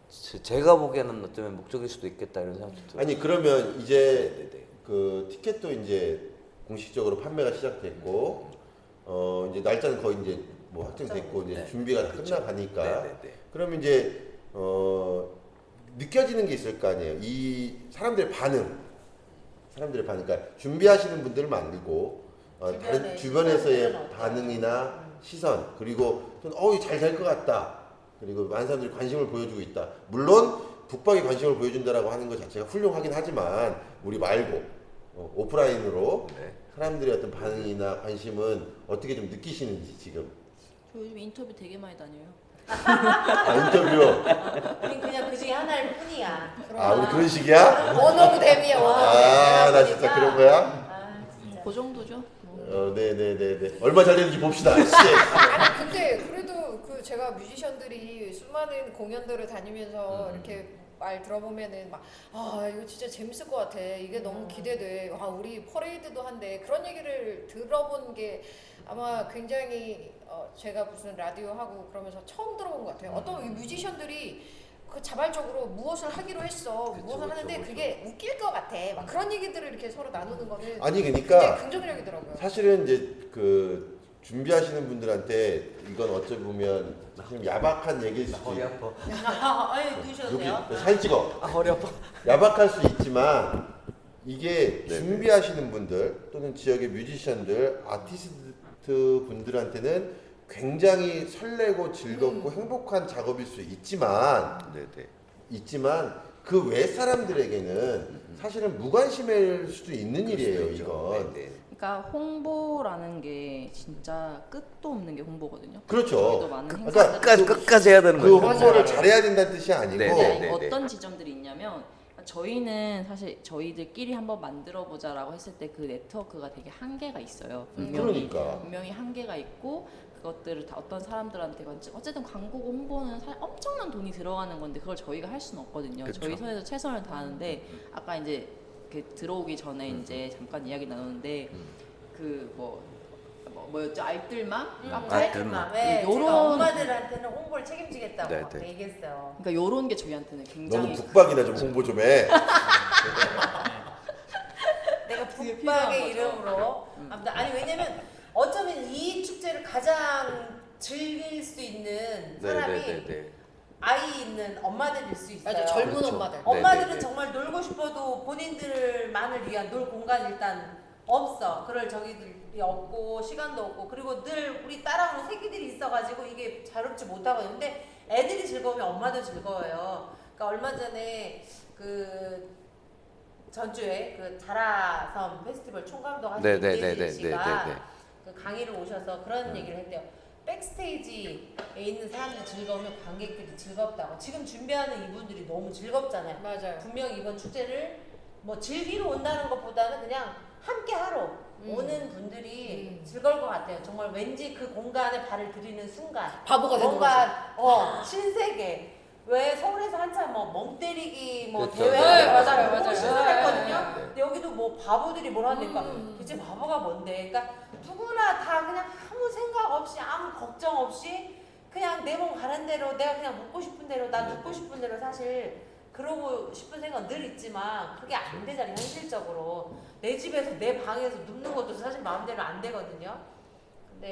제가 보기에는 어쩌면 목적일 수도 있겠다 이런 생각도 들어요. 아니 그러면 이제 네네네. 그 티켓도 이제 공식적으로 판매가 시작됐고, 이제 날짜는 거의 이제 뭐 확정됐고 이제 준비가 다 그렇죠. 끝나가니까, 네네네. 그러면 이제 느껴지는 게 있을 거 아니에요. 이 사람들의 반응, 그러니까 준비하시는 분들 만들고 다른 주변에서의 시선들은 반응이나 시선, 그리고 잘 될 것 같다, 그리고 많은 사람들이 관심을 보여주고 있다. 물론 북박이 관심을 보여준다라고 하는 것 자체가 훌륭하긴 하지만 우리 말고 오프라인으로 네. 사람들의 어떤 반응이나 관심은 어떻게 좀 느끼시는지 지금. 저 요즘 인터뷰 되게 많이 다녀요. 인터뷰. 우린 그냥 그 중에 하나일 뿐이야. 우리 그런 식이야? 원오브 댐이야, 원오브 댐. 나 진짜 그런 거야? 아 진짜. 그 정도죠. 뭐. 네네네네. 얼마 잘 되는지 봅시다. 씨. 아니 근데 그래도 그 제가 뮤지션들이 수많은 공연들을 다니면서 이렇게 말 들어보면은 막 이거 진짜 재밌을 것 같아, 이게 너무 기대돼, 우리 퍼레이드도 한대, 그런 얘기를 들어본 게 아마 굉장히 제가 무슨 라디오 하고 그러면서 처음 들어본 것 같아요. 어떤 이 뮤지션들이 그 자발적으로 무엇을 하기로 했어, 무엇을 하는데 그게 웃길 것 같아, 막 그런 얘기들을 이렇게 서로 나누는 거는 아니 그러니까 굉장히 긍정적이더라고요. 사실은 이제 그 준비하시는 분들한테 이건 어찌 보면 사실 야박한 얘기일 수도 허리 있고, 아파. 아니 드셔도 돼요? 여기 사진 찍어. 허리 아파. 야박할 수 있지만 이게 준비하시는 분들 또는 지역의 뮤지션들, 아티스트 분들한테는 굉장히 설레고 즐겁고 행복한 작업일 수 있지만 그 외 사람들에게는 사실은 무관심일 수도 있는 일이에요. 이건. 그러니까 홍보라는 게 진짜 끝도 없는 게 홍보거든요. 그렇죠. 저희도 많은 그러니까 끝까지 해야 되는 그 거죠. 홍보를 잘해야 된다는 뜻이 아니고 네. 어떤 지점들이 있냐면, 저희는 사실 저희들끼리 한번 만들어 보자라고 했을 때 그 네트워크가 되게 한계가 있어요. 그러니까. 분명히 한계가 있고, 그것들을 다 어떤 사람들한테 어쨌든 광고 홍보는 엄청난 돈이 들어가는 건데 그걸 저희가 할 수는 없거든요. 그쵸. 저희 선에서 최선을 다하는데, 아까 이제 들어오기 전에 이제 잠깐 이야기 나눴는데 그 뭐였죠? 알뜰망? 카페? 알뜰망. 왜 요런- 제가 엄마들한테는 홍보를 책임지겠다고 네, 막 네. 얘기했어요. 그러니까 요런 게 저희한테는 너는 굉장히 북박이나 좀 홍보 좀 해. 내가 그게 필요한 북박의 거죠. 이름으로. 아무튼 아니 왜냐면 어쩌면 이 축제를 가장 즐길 수 있는 사람이 아이 있는 엄마들일 수 있어요. 맞아, 젊은 그렇죠. 엄마들. 엄마들은 네네네. 정말 놀고 싶어도 본인들만을 위한 놀 공간 일단 없어. 그럴 저기들이 없고 시간도 없고 그리고 늘 우리 따라오는 새끼들이 있어가지고 이게 자유롭지 못하거든요. 근데 애들이 즐거우면 엄마도 즐거워요. 그러니까 얼마 전에 그 전주에 그 자라섬 페스티벌 총감독 하신 이재진 씨가 그 강의를 오셔서 그런 얘기를 했대요. 백스테이지에 있는 사람들이 즐거우면 관객들이 즐겁다고. 지금 준비하는 이분들이 너무 즐겁잖아요. 맞아요. 분명 이번 축제를 뭐 즐기러 온다는 것보다는 그냥 함께 하러 오는 분들이 즐거울 것 같아요. 정말 왠지 그 공간에 발을 들이는 순간 바보가 되는 뭔가 신세계. 왜 서울에서 한참 뭐 멍 때리기 뭐 그쵸. 대회 네, 맞아요. 시설했거든요. 네. 근데 여기도 뭐 바보들이 뭘 하니까 대체 바보가 뭔데? 그러니까 누구나 다 그냥 아무 생각 없이 아무 걱정 없이 그냥 내 몸 가는 대로 내가 그냥 묵고 싶은 대로 나 죽고 싶은 대로 사실 그러고 싶은 생각 늘 있지만 그게 안 되잖아요. 현실적으로 내 집에서 내 방에서 눕는 것도 사실 마음대로 안 되거든요. 근데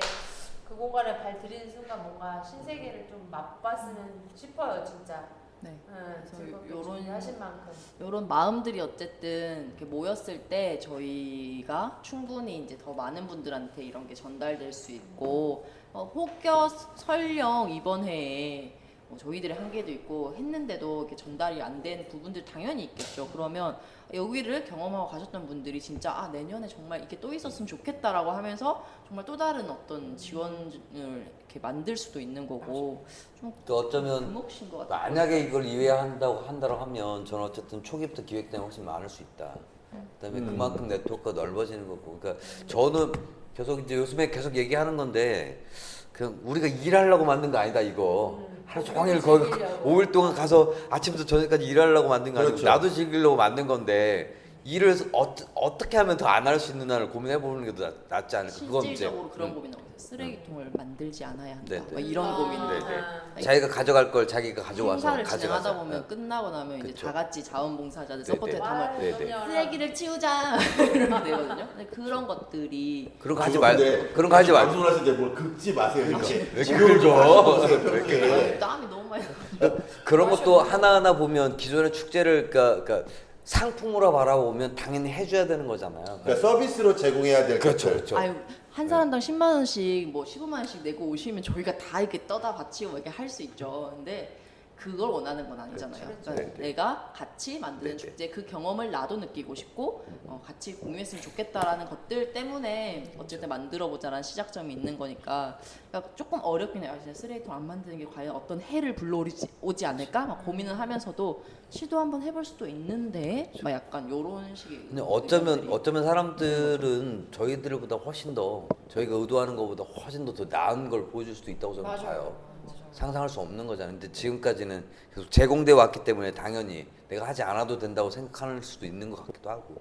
그 공간에 발 들이는 순간 뭔가 신세계를 좀 맛봤으면 싶어요, 진짜. 네. 그래서 즐겁게 요런- 준비하신 만큼. 이런 마음들이 어쨌든 이렇게 모였을 때 저희가 충분히 이제 더 많은 분들한테 이런 게 전달될 수 있고 혹여 설령 이번 해에 뭐 저희들의 한계도 있고 했는데도 이렇게 전달이 안 된 부분들 당연히 있겠죠. 그러면 여기를 경험하고 가셨던 분들이 진짜 아 내년에 정말 이게 또 있었으면 좋겠다라고 하면서 정말 또 다른 어떤 지원을 이렇게 만들 수도 있는 거고 좀 또 어쩌면 금옥신 것 같아요. 만약에 이걸 이해한다고 하면 저는 어쨌든 초기부터 기획되면 훨씬 많을 수 있다. 그다음에 그만큼 네트워크가 넓어지는 거고. 그러니까 저는 계속 이제 요즘에 계속 얘기하는 건데 그냥 우리가 일하려고 만든 거 아니다 이거. 하루 종일 거기 5일 동안 가서 아침부터 저녁까지 일하려고 만든 거 아니고 그렇죠. 나도 즐기려고 만든 건데 일을 어떻게 하면 더 안 할 수 있느냐를 고민해 보는 게 더 낫지 않을까. 그건 이제 실질적으로 그런 고민하고 있어요. 쓰레기통을 만들지 않아야 한다. 네, 막 네. 이런 고민. 네. 자기가 가져갈 걸 자기가 가져와서 행사를 진행하다 가져가자. 보면 끝나고 나면 이제 그쵸. 다 같이 자원봉사자들 네, 서포트에 네. 담을 네, 네. 쓰레기를 치우자 이러면 되거든요. 근데 그런 것들이 그런 거 하지 말. 그런 거 하지 말. 방송을 하실 때뭘 긁지 마세요. 이렇게. 왜 이렇게 긁어? 이렇게. 땀이 너무 많이 그런 것도 하나하나 보면 기존의 축제를 그러니까 상품으로 바라보면 당연히 해줘야 되는 거잖아요. 그러니까 서비스로 제공해야 될 그렇죠, 것들. 그렇죠. 아유 한 사람당 10만 원씩 뭐 15만 원씩 내고 오시면 저희가 다 이렇게 떠다 바치고 이렇게 할 수 있죠. 근데 그걸 원하는 건 아니잖아요. 그렇죠. 그러니까 네, 네. 내가 같이 만드는 네, 네. 축제 그 경험을 나도 느끼고 싶고 같이 공유했으면 좋겠다라는 것들 때문에 어쨌든 만들어 보자라는 시작점이 있는 거니까 그러니까 조금 어렵긴 해요. 진짜 쓰레기통 안 만드는 게 과연 어떤 해를 불러오지 않을까 막 고민을 하면서도 시도 한번 해볼 수도 있는데 막 약간 요런 식의 근데 의견들이 어쩌면 사람들은 저희들보다 훨씬 더 저희가 의도하는 것보다 훨씬 더 나은 걸 보여줄 수도 있다고 저는 봐요. 맞아요. 상상할 수 없는 거잖아요. 근데 지금까지는 계속 제공돼 왔기 때문에 당연히 내가 하지 않아도 된다고 생각할 수도 있는 것 같기도 하고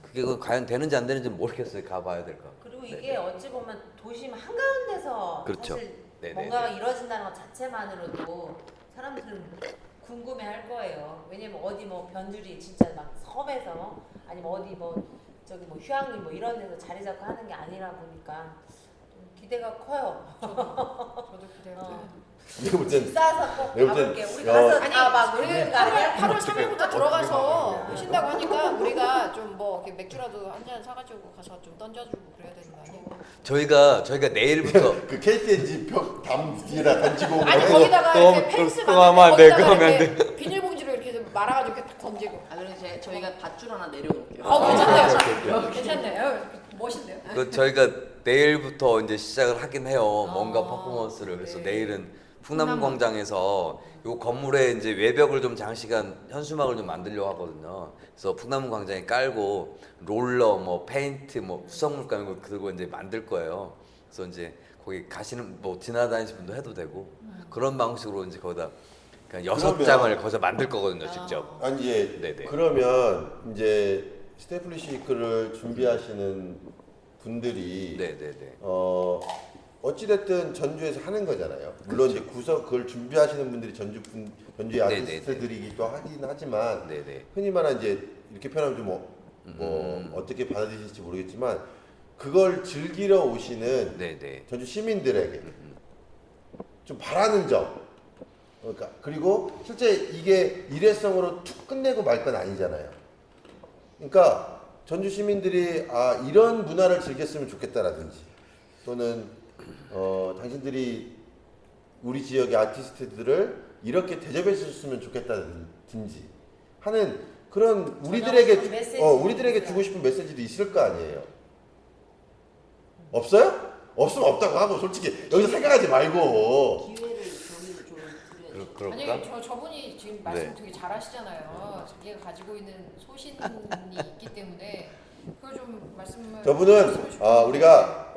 그게 과연 되는지 안 되는지 모르겠어요. 가봐야 될 것 같고. 그리고 네, 이게 네. 어찌 보면 도심 한가운데서 그렇죠. 사실 네, 네, 뭔가가 네. 이루어진다는 것 자체만으로도 사람들은 궁금해할 거예요. 왜냐면 어디 뭐 변두리 진짜 막 섬에서 아니면 어디 뭐 저기 뭐 휴양림 뭐 이런 데서 자리 잡고 하는 게 아니라 보니까 좀 기대가 커요. 저도 기대가 어. 돼요. 내가 볼 땐 집 싸서 꼭 내가 볼 땐, 가볼게. 우리 야, 가서 아니, 다막 우리 우리는 가야 8월 3일부터 들어가서 하신다고 하니까 우리가 좀 뭐 맥주라도 한 잔 사가지고 가서 좀 던져주고 그래야 되는 거 아니에요? 저희가 내일부터 그 KTNG 벽담 뒤에다 던지고 아니 그거 거기다가 또 이렇게 또 펜스 또 하면 안 돼, 그거 하면 안 이렇게 비닐봉지로 이렇게 말아가지고 이렇게 딱 던지고. 아 그래서 저희가 밧줄 하나 내려놓을게요. 괜찮네요. 괜찮네요. 멋있네요. 저희가 내일부터 이제 시작을 하긴 해요. 뭔가 아, 퍼포먼스를. 그래서 네. 내일은 풍남광장에서 요 건물에 이제 외벽을 좀 장시간 현수막을 좀 만들려고 하거든요. 그래서 풍남광장에 깔고 롤러, 뭐 페인트, 뭐 수성물감 이거 들고 이제 만들 거예요. 그래서 이제 거기 가시는 뭐 지나다니시는 분도 해도 되고 그런 방식으로 이제 거기다 그냥 6장을 거기서 만들 거거든요, 직접. 아니 이제 네네. 그러면 이제 스테플리시 위크를 준비하시는 분들이 네네네. 어찌됐든 전주에서 하는 거잖아요. 물론 이제 그걸 준비하시는 분들이 전주의 네네네. 아티스트들이기도 하긴 하지만 네네. 흔히 말하는 이제 이렇게 표현하면 좀 어떻게 받아들이실지 모르겠지만 그걸 즐기러 오시는 네네. 전주 시민들에게 좀 바라는 점. 그러니까 그리고 실제 이게 일회성으로 툭 끝내고 말 건 아니잖아요. 그러니까 전주 시민들이 이런 문화를 즐겼으면 좋겠다라든지 또는 당신들이 우리 지역의 아티스트들을 이렇게 대접해줬으면 좋겠다든지 하는 그런 우리들에게 주고 싶은 메시지도 있을 거 아니에요. 없어요? 없으면 없다고 하고 솔직히 여기서 생각하지 말고. 기회를 저희를 좀 드려야죠. 그럴까? 아니 저분이 지금 말씀 네. 되게 잘하시잖아요. 자기가 가지고 있는 소신이 있기 때문에 그걸 좀 말씀을. 저분은 하셨으면 좋겠는데. 우리가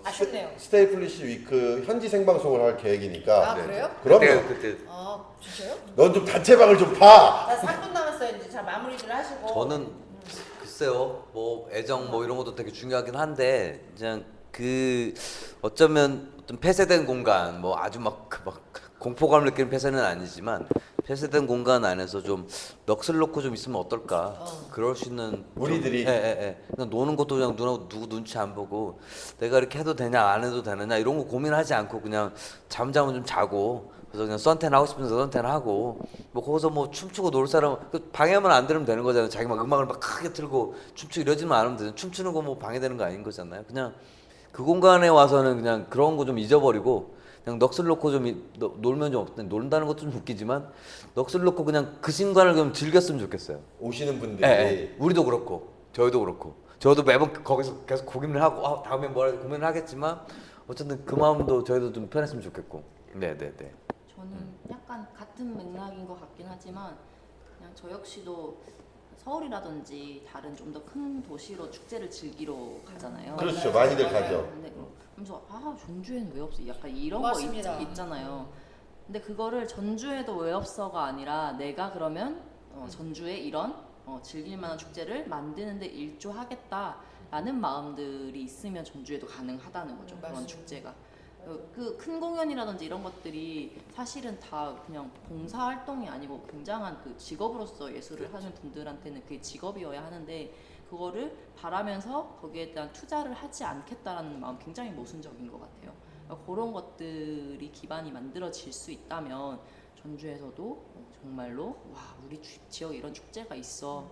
아쉽네요. 스테이플리시 위크 현지 생방송을 할 계획이니까. 아 그래요? 그럼요. 그때 아 진짜요? 넌 좀 단체방을 좀 봐. 나 3분 남았어요. 이제 자 마무리를 하시고. 저는 글쎄요, 뭐 애정 뭐 이런 것도 되게 중요하긴 한데 그냥 그 어쩌면 어떤 폐쇄된 공간, 뭐 아주 막 공포감을 느끼는 폐쇄는 아니지만 폐쇄된 공간 안에서 좀 넋을 놓고 좀 있으면 어떨까? 그럴 수 있는 우리들이? 그냥 노는 것도 그냥 누구 눈치 안 보고 내가 이렇게 해도 되냐 안 해도 되느냐 이런 거 고민하지 않고 그냥 잠자면 좀 자고 그래서 그냥 선텐 하고 싶으면 선텐 하고 뭐 거기서 뭐 춤추고 놀 사람 방해만 안 들으면 되는 거잖아요. 자기 막 음악을 막 크게 틀고 춤추고 이러지만 않으면 되잖아요. 춤추는 거 뭐 방해되는 거 아닌 거잖아요. 그냥 그 공간에 와서는 그냥 그런 거 좀 잊어버리고 그냥 넋을 놓고 좀 놀면 좀 논다는 것도 좀 웃기지만 넋을 놓고 그냥 그 순간을 좀 즐겼으면 좋겠어요. 오시는 분들이 우리도 그렇고 저희도 그렇고 저도 매번 거기서 계속 고민을 하고 다음에 뭐 할지 고민을 하겠지만 어쨌든 그 마음도 저희도 좀 편했으면 좋겠고. 네네네. 저는 약간 같은 맥락인 것 같긴 하지만 그냥 저 역시도 서울이라든지 다른 좀 더 큰 도시로 축제를 즐기러 가잖아요. 그렇죠. 많이들 가죠. 근데 그러면서 전주에는 왜 없어? 약간 이런 맞습니다. 거 있잖아요. 근데 그거를 전주에도 왜 없어가 아니라 내가 그러면 전주에 이런 즐길 만한 축제를 만드는데 일조하겠다라는 마음들이 있으면 전주에도 가능하다는 거죠. 그런 맞습니다. 축제가. 그 큰 공연이라든지 이런 것들이 사실은 다 그냥 봉사 활동이 아니고 굉장한 그 직업으로서 예술을 하는 분들한테는 그게 직업이어야 하는데 그거를 바라면서 거기에 대한 투자를 하지 않겠다라는 마음 굉장히 모순적인 것 같아요. 그런 것들이 기반이 만들어질 수 있다면 전주에서도 정말로 와 우리 지역에 이런 축제가 있어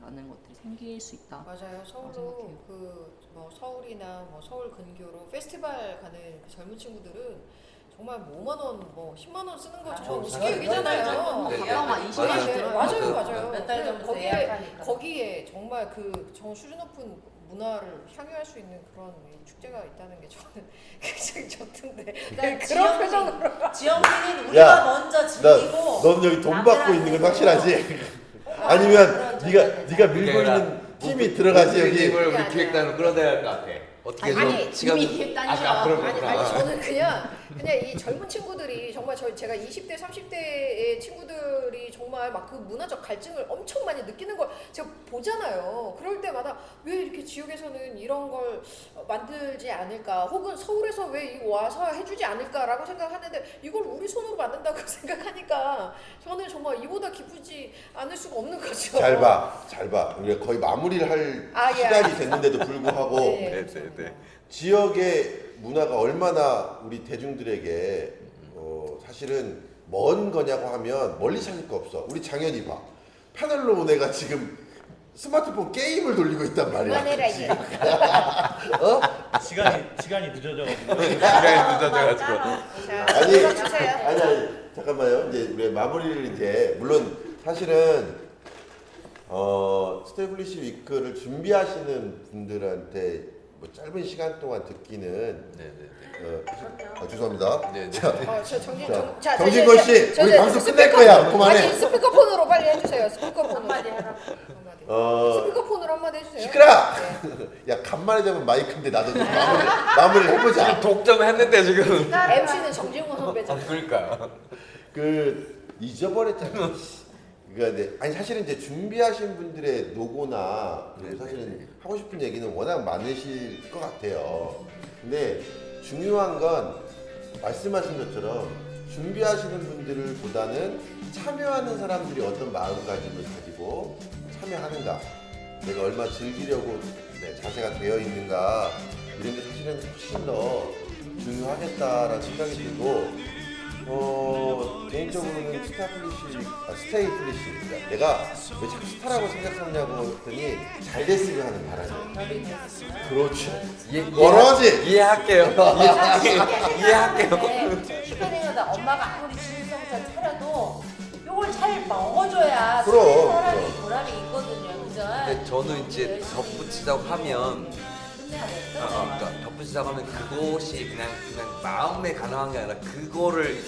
라는 것들이 생길 수 있다. 맞아요. 서울로 생각해요. 뭐 서울이나 뭐 서울 근교로 페스티벌 가는 그 젊은 친구들은 정말 뭐 5만 원, 뭐 10만 원 쓰는 거 정말 우습게 여기잖아요. 네. 가까운 한 20만 원 들어요. 맞아요. 몇 달 전부터 예약하니까. 거기에 정말 그 수준 높은 문화를 향유할 수 있는 그런 이 축제가 있다는 게 저는 굉장히 좋던데. 일단 그런 표정으로. 지영이는 야, 우리가 먼저 즐기고. 너는 여기 돈 받고 있는 건 확실하지? 아니면 네가 밀고 있는 팀이 들어가지 여기. 이걸 우리 기획단으로 끌어내야 할 것 같아. 어떻게 아니, 시간 이미 기획단이죠. 아니 저는 그냥 이 젊은 친구들이 정말 제가 20대 30대의 친구들이 정말 막 그 문화적 갈증을 엄청 많이 느끼는 걸 제가 보잖아요. 그럴 때마다 왜 이렇게 지역에서는 이런 걸 만들지 않을까 혹은 서울에서 왜 와서 해주지 않을까라고 생각하는데 이걸 우리 손으로 만든다고 생각하니까 저는 정말 이보다 기쁘지 않을 수가 없는 거죠. 잘 봐. 우리가 거의 마무리를 할 예. 시간이 됐는데도 불구하고 네. 지역의 문화가 얼마나 우리 대중들에게 사실은 먼 거냐고 하면 멀리 찾을 거 없어. 우리 장현이 봐. 패널로 온 애가 지금 스마트폰 게임을 돌리고 있단 말이야. 그만해라 이제. 시간이 늦어져가지고 시간이 늦어져가지고. 아니 잠깐만요. 이제 우리 마무리를 이제 물론 사실은 스테이블리시 위크를 준비하시는 분들한테 뭐 짧은 시간 동안 듣기는 죄송합니다. 네. 정진권 씨, 우리 방송 끝낼 거야. 그만해. 아니 스피커폰으로 빨리 해주세요. 스피커폰으로. 한마디 하라. 스피커폰으로 한마디 해주세요. 시끄러. 야 간만에 되면 마이크인데 나도 좀 마무리를 해보자. 독점했는데 지금. MC는 정진권 선배잖아요. 그러니까. 잊어버렸잖아. 그러니까 아니 사실은 이제 준비하신 분들의 노고나 그리고 사실은 하고 싶은 얘기는 워낙 많으실 것 같아요. 근데 중요한 건 말씀하신 것처럼 준비하시는 분들보다는 참여하는 사람들이 어떤 마음가짐을 가지고 참여하는가, 내가 얼마 즐기려고 자세가 되어 있는가 이런 게 사실은 훨씬 더 중요하겠다라는 생각이 들고 개인적으로는 스테이 플리시. 내가 왜 자꾸 스타라고 생각하냐고 했더니 잘 됐으면 하는 바람이야. 별이 됐으면. 그렇지. 이해하지? 원하지? 이해할게요. 이해할게요. 슈퍼닝하다 엄마가 아무리 진성차 차려도 요걸 잘 먹어줘야 그럼, 사람이 그럼. 보람이 있거든요. 그죠? 근데 저는 이제 열심히 덧붙이자고 하면 끝내야 돼. 그러니까 덧붙이자고 하면 그것이 그냥 마음에 가능한 게 아니라 그거를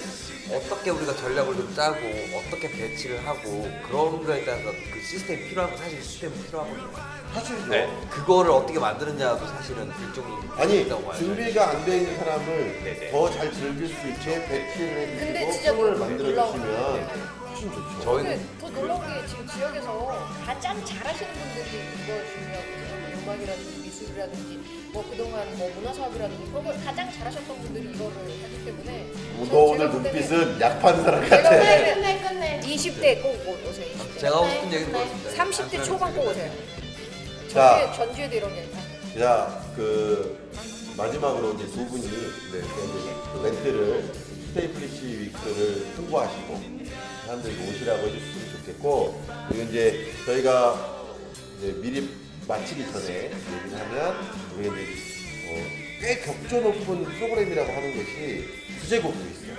어떻게 우리가 전략을 좀 짜고 어떻게 배치를 하고 그런 거에 따라서 그 시스템이 필요한 거 사실 시스템이 필요하거든요. 사실이죠. 그거를 어떻게 만드느냐도 사실은 일종의 아니 있다고 봐요. 준비가 안 돼 있는 사람을 네네. 더 잘 즐길 수 있게 배치를 근데 해주시고 진짜 프로를 놀라운 만들어 주시면 게 훨씬 좋죠. 저희는 근데 더 놀라운 게 지금 지역에서 가장 잘하시는 분들이 이걸 중요하거든요. 음악이라든지 미술이라든지 뭐 그동안 뭐 문화사업이라든지 그런 걸 가장 잘하셨던 분들이 이거를 하기 때문에 너 오늘 눈빛은 약한 사람 제가 같아. 볼 때는 끝내. 20대 꼭 오세요. 20대. 제가 하고 싶은 얘기는 그렇습니다. 30대 초반 꼭 오세요. 자. 전주에도 이런 게 있다. 자, 그 마지막으로 이제 두 분이 네. 그 멘트를 스테이 플리시 위크를 홍보하시고 사람들이 오시라고 해주셨으면 좋겠고 그리고 이제 저희가 이제 미리 마치기 전에 얘기를 하면 우리가 이제 꽤 격조 높은 프로그램이라고 하는 것이 주제곡도 있어요.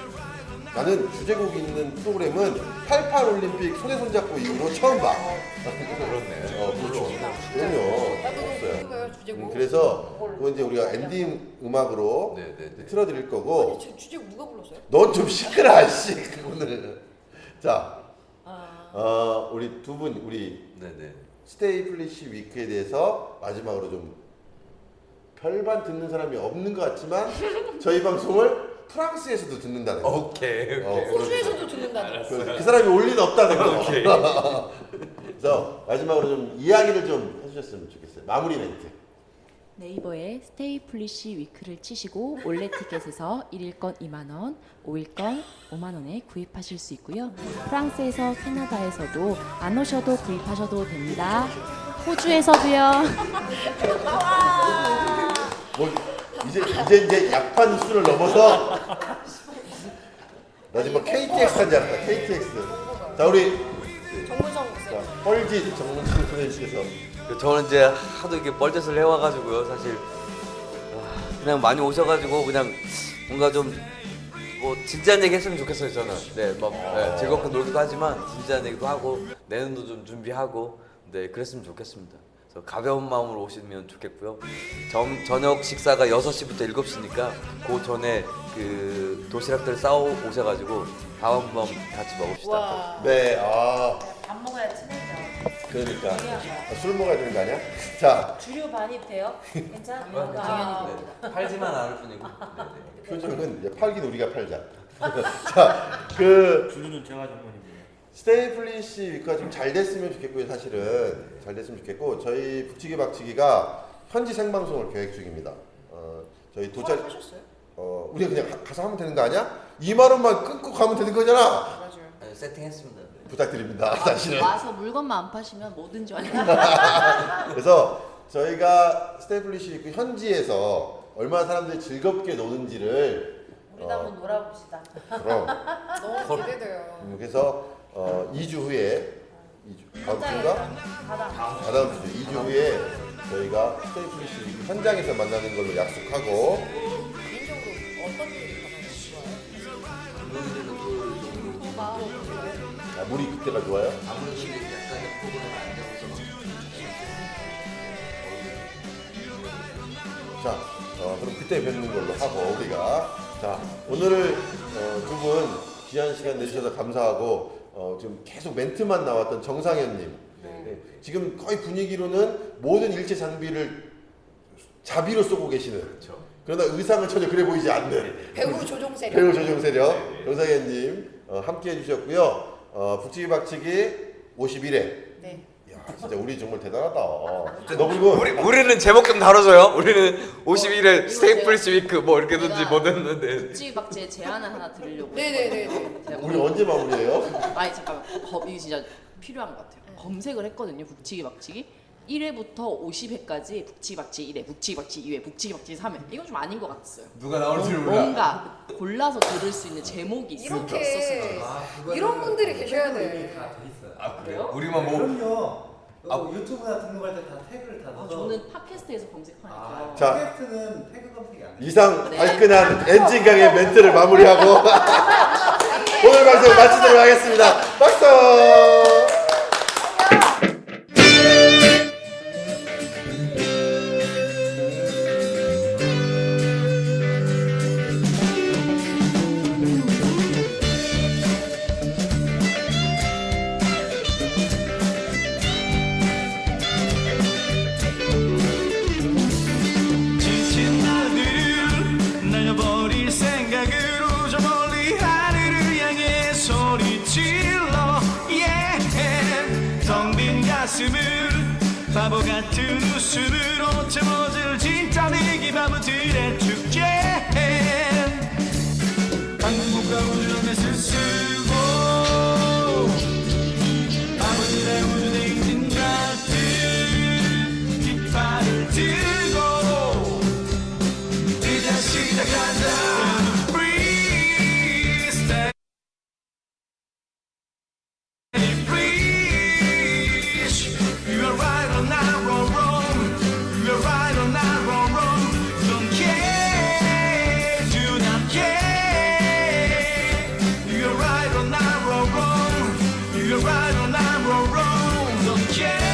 나는 주제곡이 있는 프로그램은 88 올림픽 손에 손잡고 이후로 처음 봐. 그렇네. 그렇죠. 그럼요. 나도 없어요. 그거요 주제곡. 그래서 그거 이제 우리가 엔딩 음악으로 네네네. 틀어드릴 거고 아니, 주제곡 누가 불렀어요? 넌 좀 시끄러 씨 그거는. 자, 아. 우리 두 분 우리 네네. 스테이 플리시 위크에 대해서 마지막으로 좀 별반 듣는 사람이 없는 것 같지만 저희 방송을 프랑스에서도 듣는다는 거. 오케이. 호주에서도 듣는다는 거. 그 사람이 올 리는 없다는 거. 그래서 마지막으로 좀 이야기를 좀 해주셨으면 좋겠어요. 마무리 멘트. 네이버에 스테이 플리시 위크를 치시고 올레 티켓에서 1일권 2만원, 5일권 5만원에 구입하실 수 있고요. 프랑스에서 캐나다에서도 안 오셔도 구입하셔도 됩니다. 호주에서도요. 뭐 이제 약판 수를 넘어서 나 지금 뭐 KTX 한 줄 알았다. KTX. 자 우리 정문성 자, 쌤. 뻘짓 정문수 선생님께서 저는 이제 하도 이렇게 뻘짓을 해와가지고요. 사실 그냥 많이 오셔가지고 그냥 뭔가 좀 뭐 진지한 얘기 했으면 좋겠어요. 저는 네, 즐겁게 놀기도 하지만 진지한 얘기도 하고 내년도 좀 준비하고 네 그랬으면 좋겠습니다. 그래서 가벼운 마음으로 오시면 좋겠고요. 저녁 식사가 6시부터 7시니까 그 전에 그 도시락들 싸 오셔가지고 밥 한번 같이 먹읍시다. 와. 네, 밥 먹어야 친해져. 그러니까 술 먹어야 되는 거 아니야? 자 주류 반입돼요? 괜찮아? 당연히 팔지만 않을 뿐이고. 표정은 이제 팔긴 우리가 팔자. 자, 그 주류는 제가 전문입니다. 스테이 플리시 위크가 좀 잘 됐으면 좋겠고요. 사실은 잘 됐으면 좋겠고 저희 북치기 박치기가 현지 생방송을 계획 중입니다. 저희 도착 하셨어요? 우리가 그냥 가서 하면 되는 거 아니야? 2만 원만 끊고 가면 되는 거잖아. 맞아요. 네, 세팅했습니다. 네. 부탁드립니다. 사실은. 와서 물건만 안 파시면 뭐든지 완료합니다. 그래서 저희가 스테이 플리시 위크 현지에서 얼마나 사람들이 즐겁게 노는지를 우리도 한번 놀아봅시다. 그럼 너무 기대돼요. 그래서 2주 후에 다음 주인가? 다다음 주죠. 2주 후에 저희가 스테이 플리시 위크 현장에서 만나는 걸로 약속하고 개인적으로 어떤 분이 가장 좋아요? 물이 그때가 좋아요. 아무래도 약간의 프로그램을 안 잡아서 자, 그럼 그때 뵙는 걸로 하고 우리가 자 오늘을 두 분 귀한 시간 내주셔서 감사하고 지금 계속 멘트만 나왔던 정상현님 네, 지금 거의 분위기로는 모든 일체 장비를 자비로 쏘고 계시는 그렇죠. 그러나 의상은 전혀 그래 보이지 않는 배우 조종세력. 배우 조정세력 정상현님 함께 해주셨고요. 북치기 박치기 51회 네. 야 진짜 우리 정말 대단하다. 너 그리고 우리는 제목 좀 다뤄줘요. 우리는 51일 스테이플스 위크 뭐 이렇게든지 뭐든지. 국지박제 제안을 하나 드리려고. 네네네네. 했거든요. 제가 우리 언제 마무리해요? 아니 잠깐만 이게 진짜 필요한 것 같아요. 검색을 했거든요. 북치기 박치기. 1회부터 50회까지 북치박치 1회, 북치박치 2회, 북치박치 3회. 이건 좀 아닌 것 같았어요. 누가 나올지 몰라. 뭔가 골라서 들을 수 있는 제목이 있었으면 이렇게 좋겠어요. 이런 분들이 계셔야 돼. 다돼 있어요. 아 그래요? 우리만 뭐 그럼요. 유튜브나 등록할 때 다 태그를 다 넣어서. 저는 팟캐스트에서 검색하니까. 자. 팟캐스트는 태그 검색이 안 돼. 이상 네. 발끈한 엔진강의 멘트를 마무리하고 오늘 방송 마치도록 하겠습니다. 박수! 지친 날들을 날려버릴 생각으로 저 멀리 하늘을 향해 소리질러 yeah. 텅 빈 가슴을 바보 같은 웃음으로 채워질 진짜 내기 바보들의 축제 한국과 우주를 스스고 바보들의 우주 행진 같은 깃발을 들고 이제 시작한다 Freestyle Freeze You are right or not wrong You are right or not wrong Don't care Do not care You are right or not wrong You are right or not wrong Don't care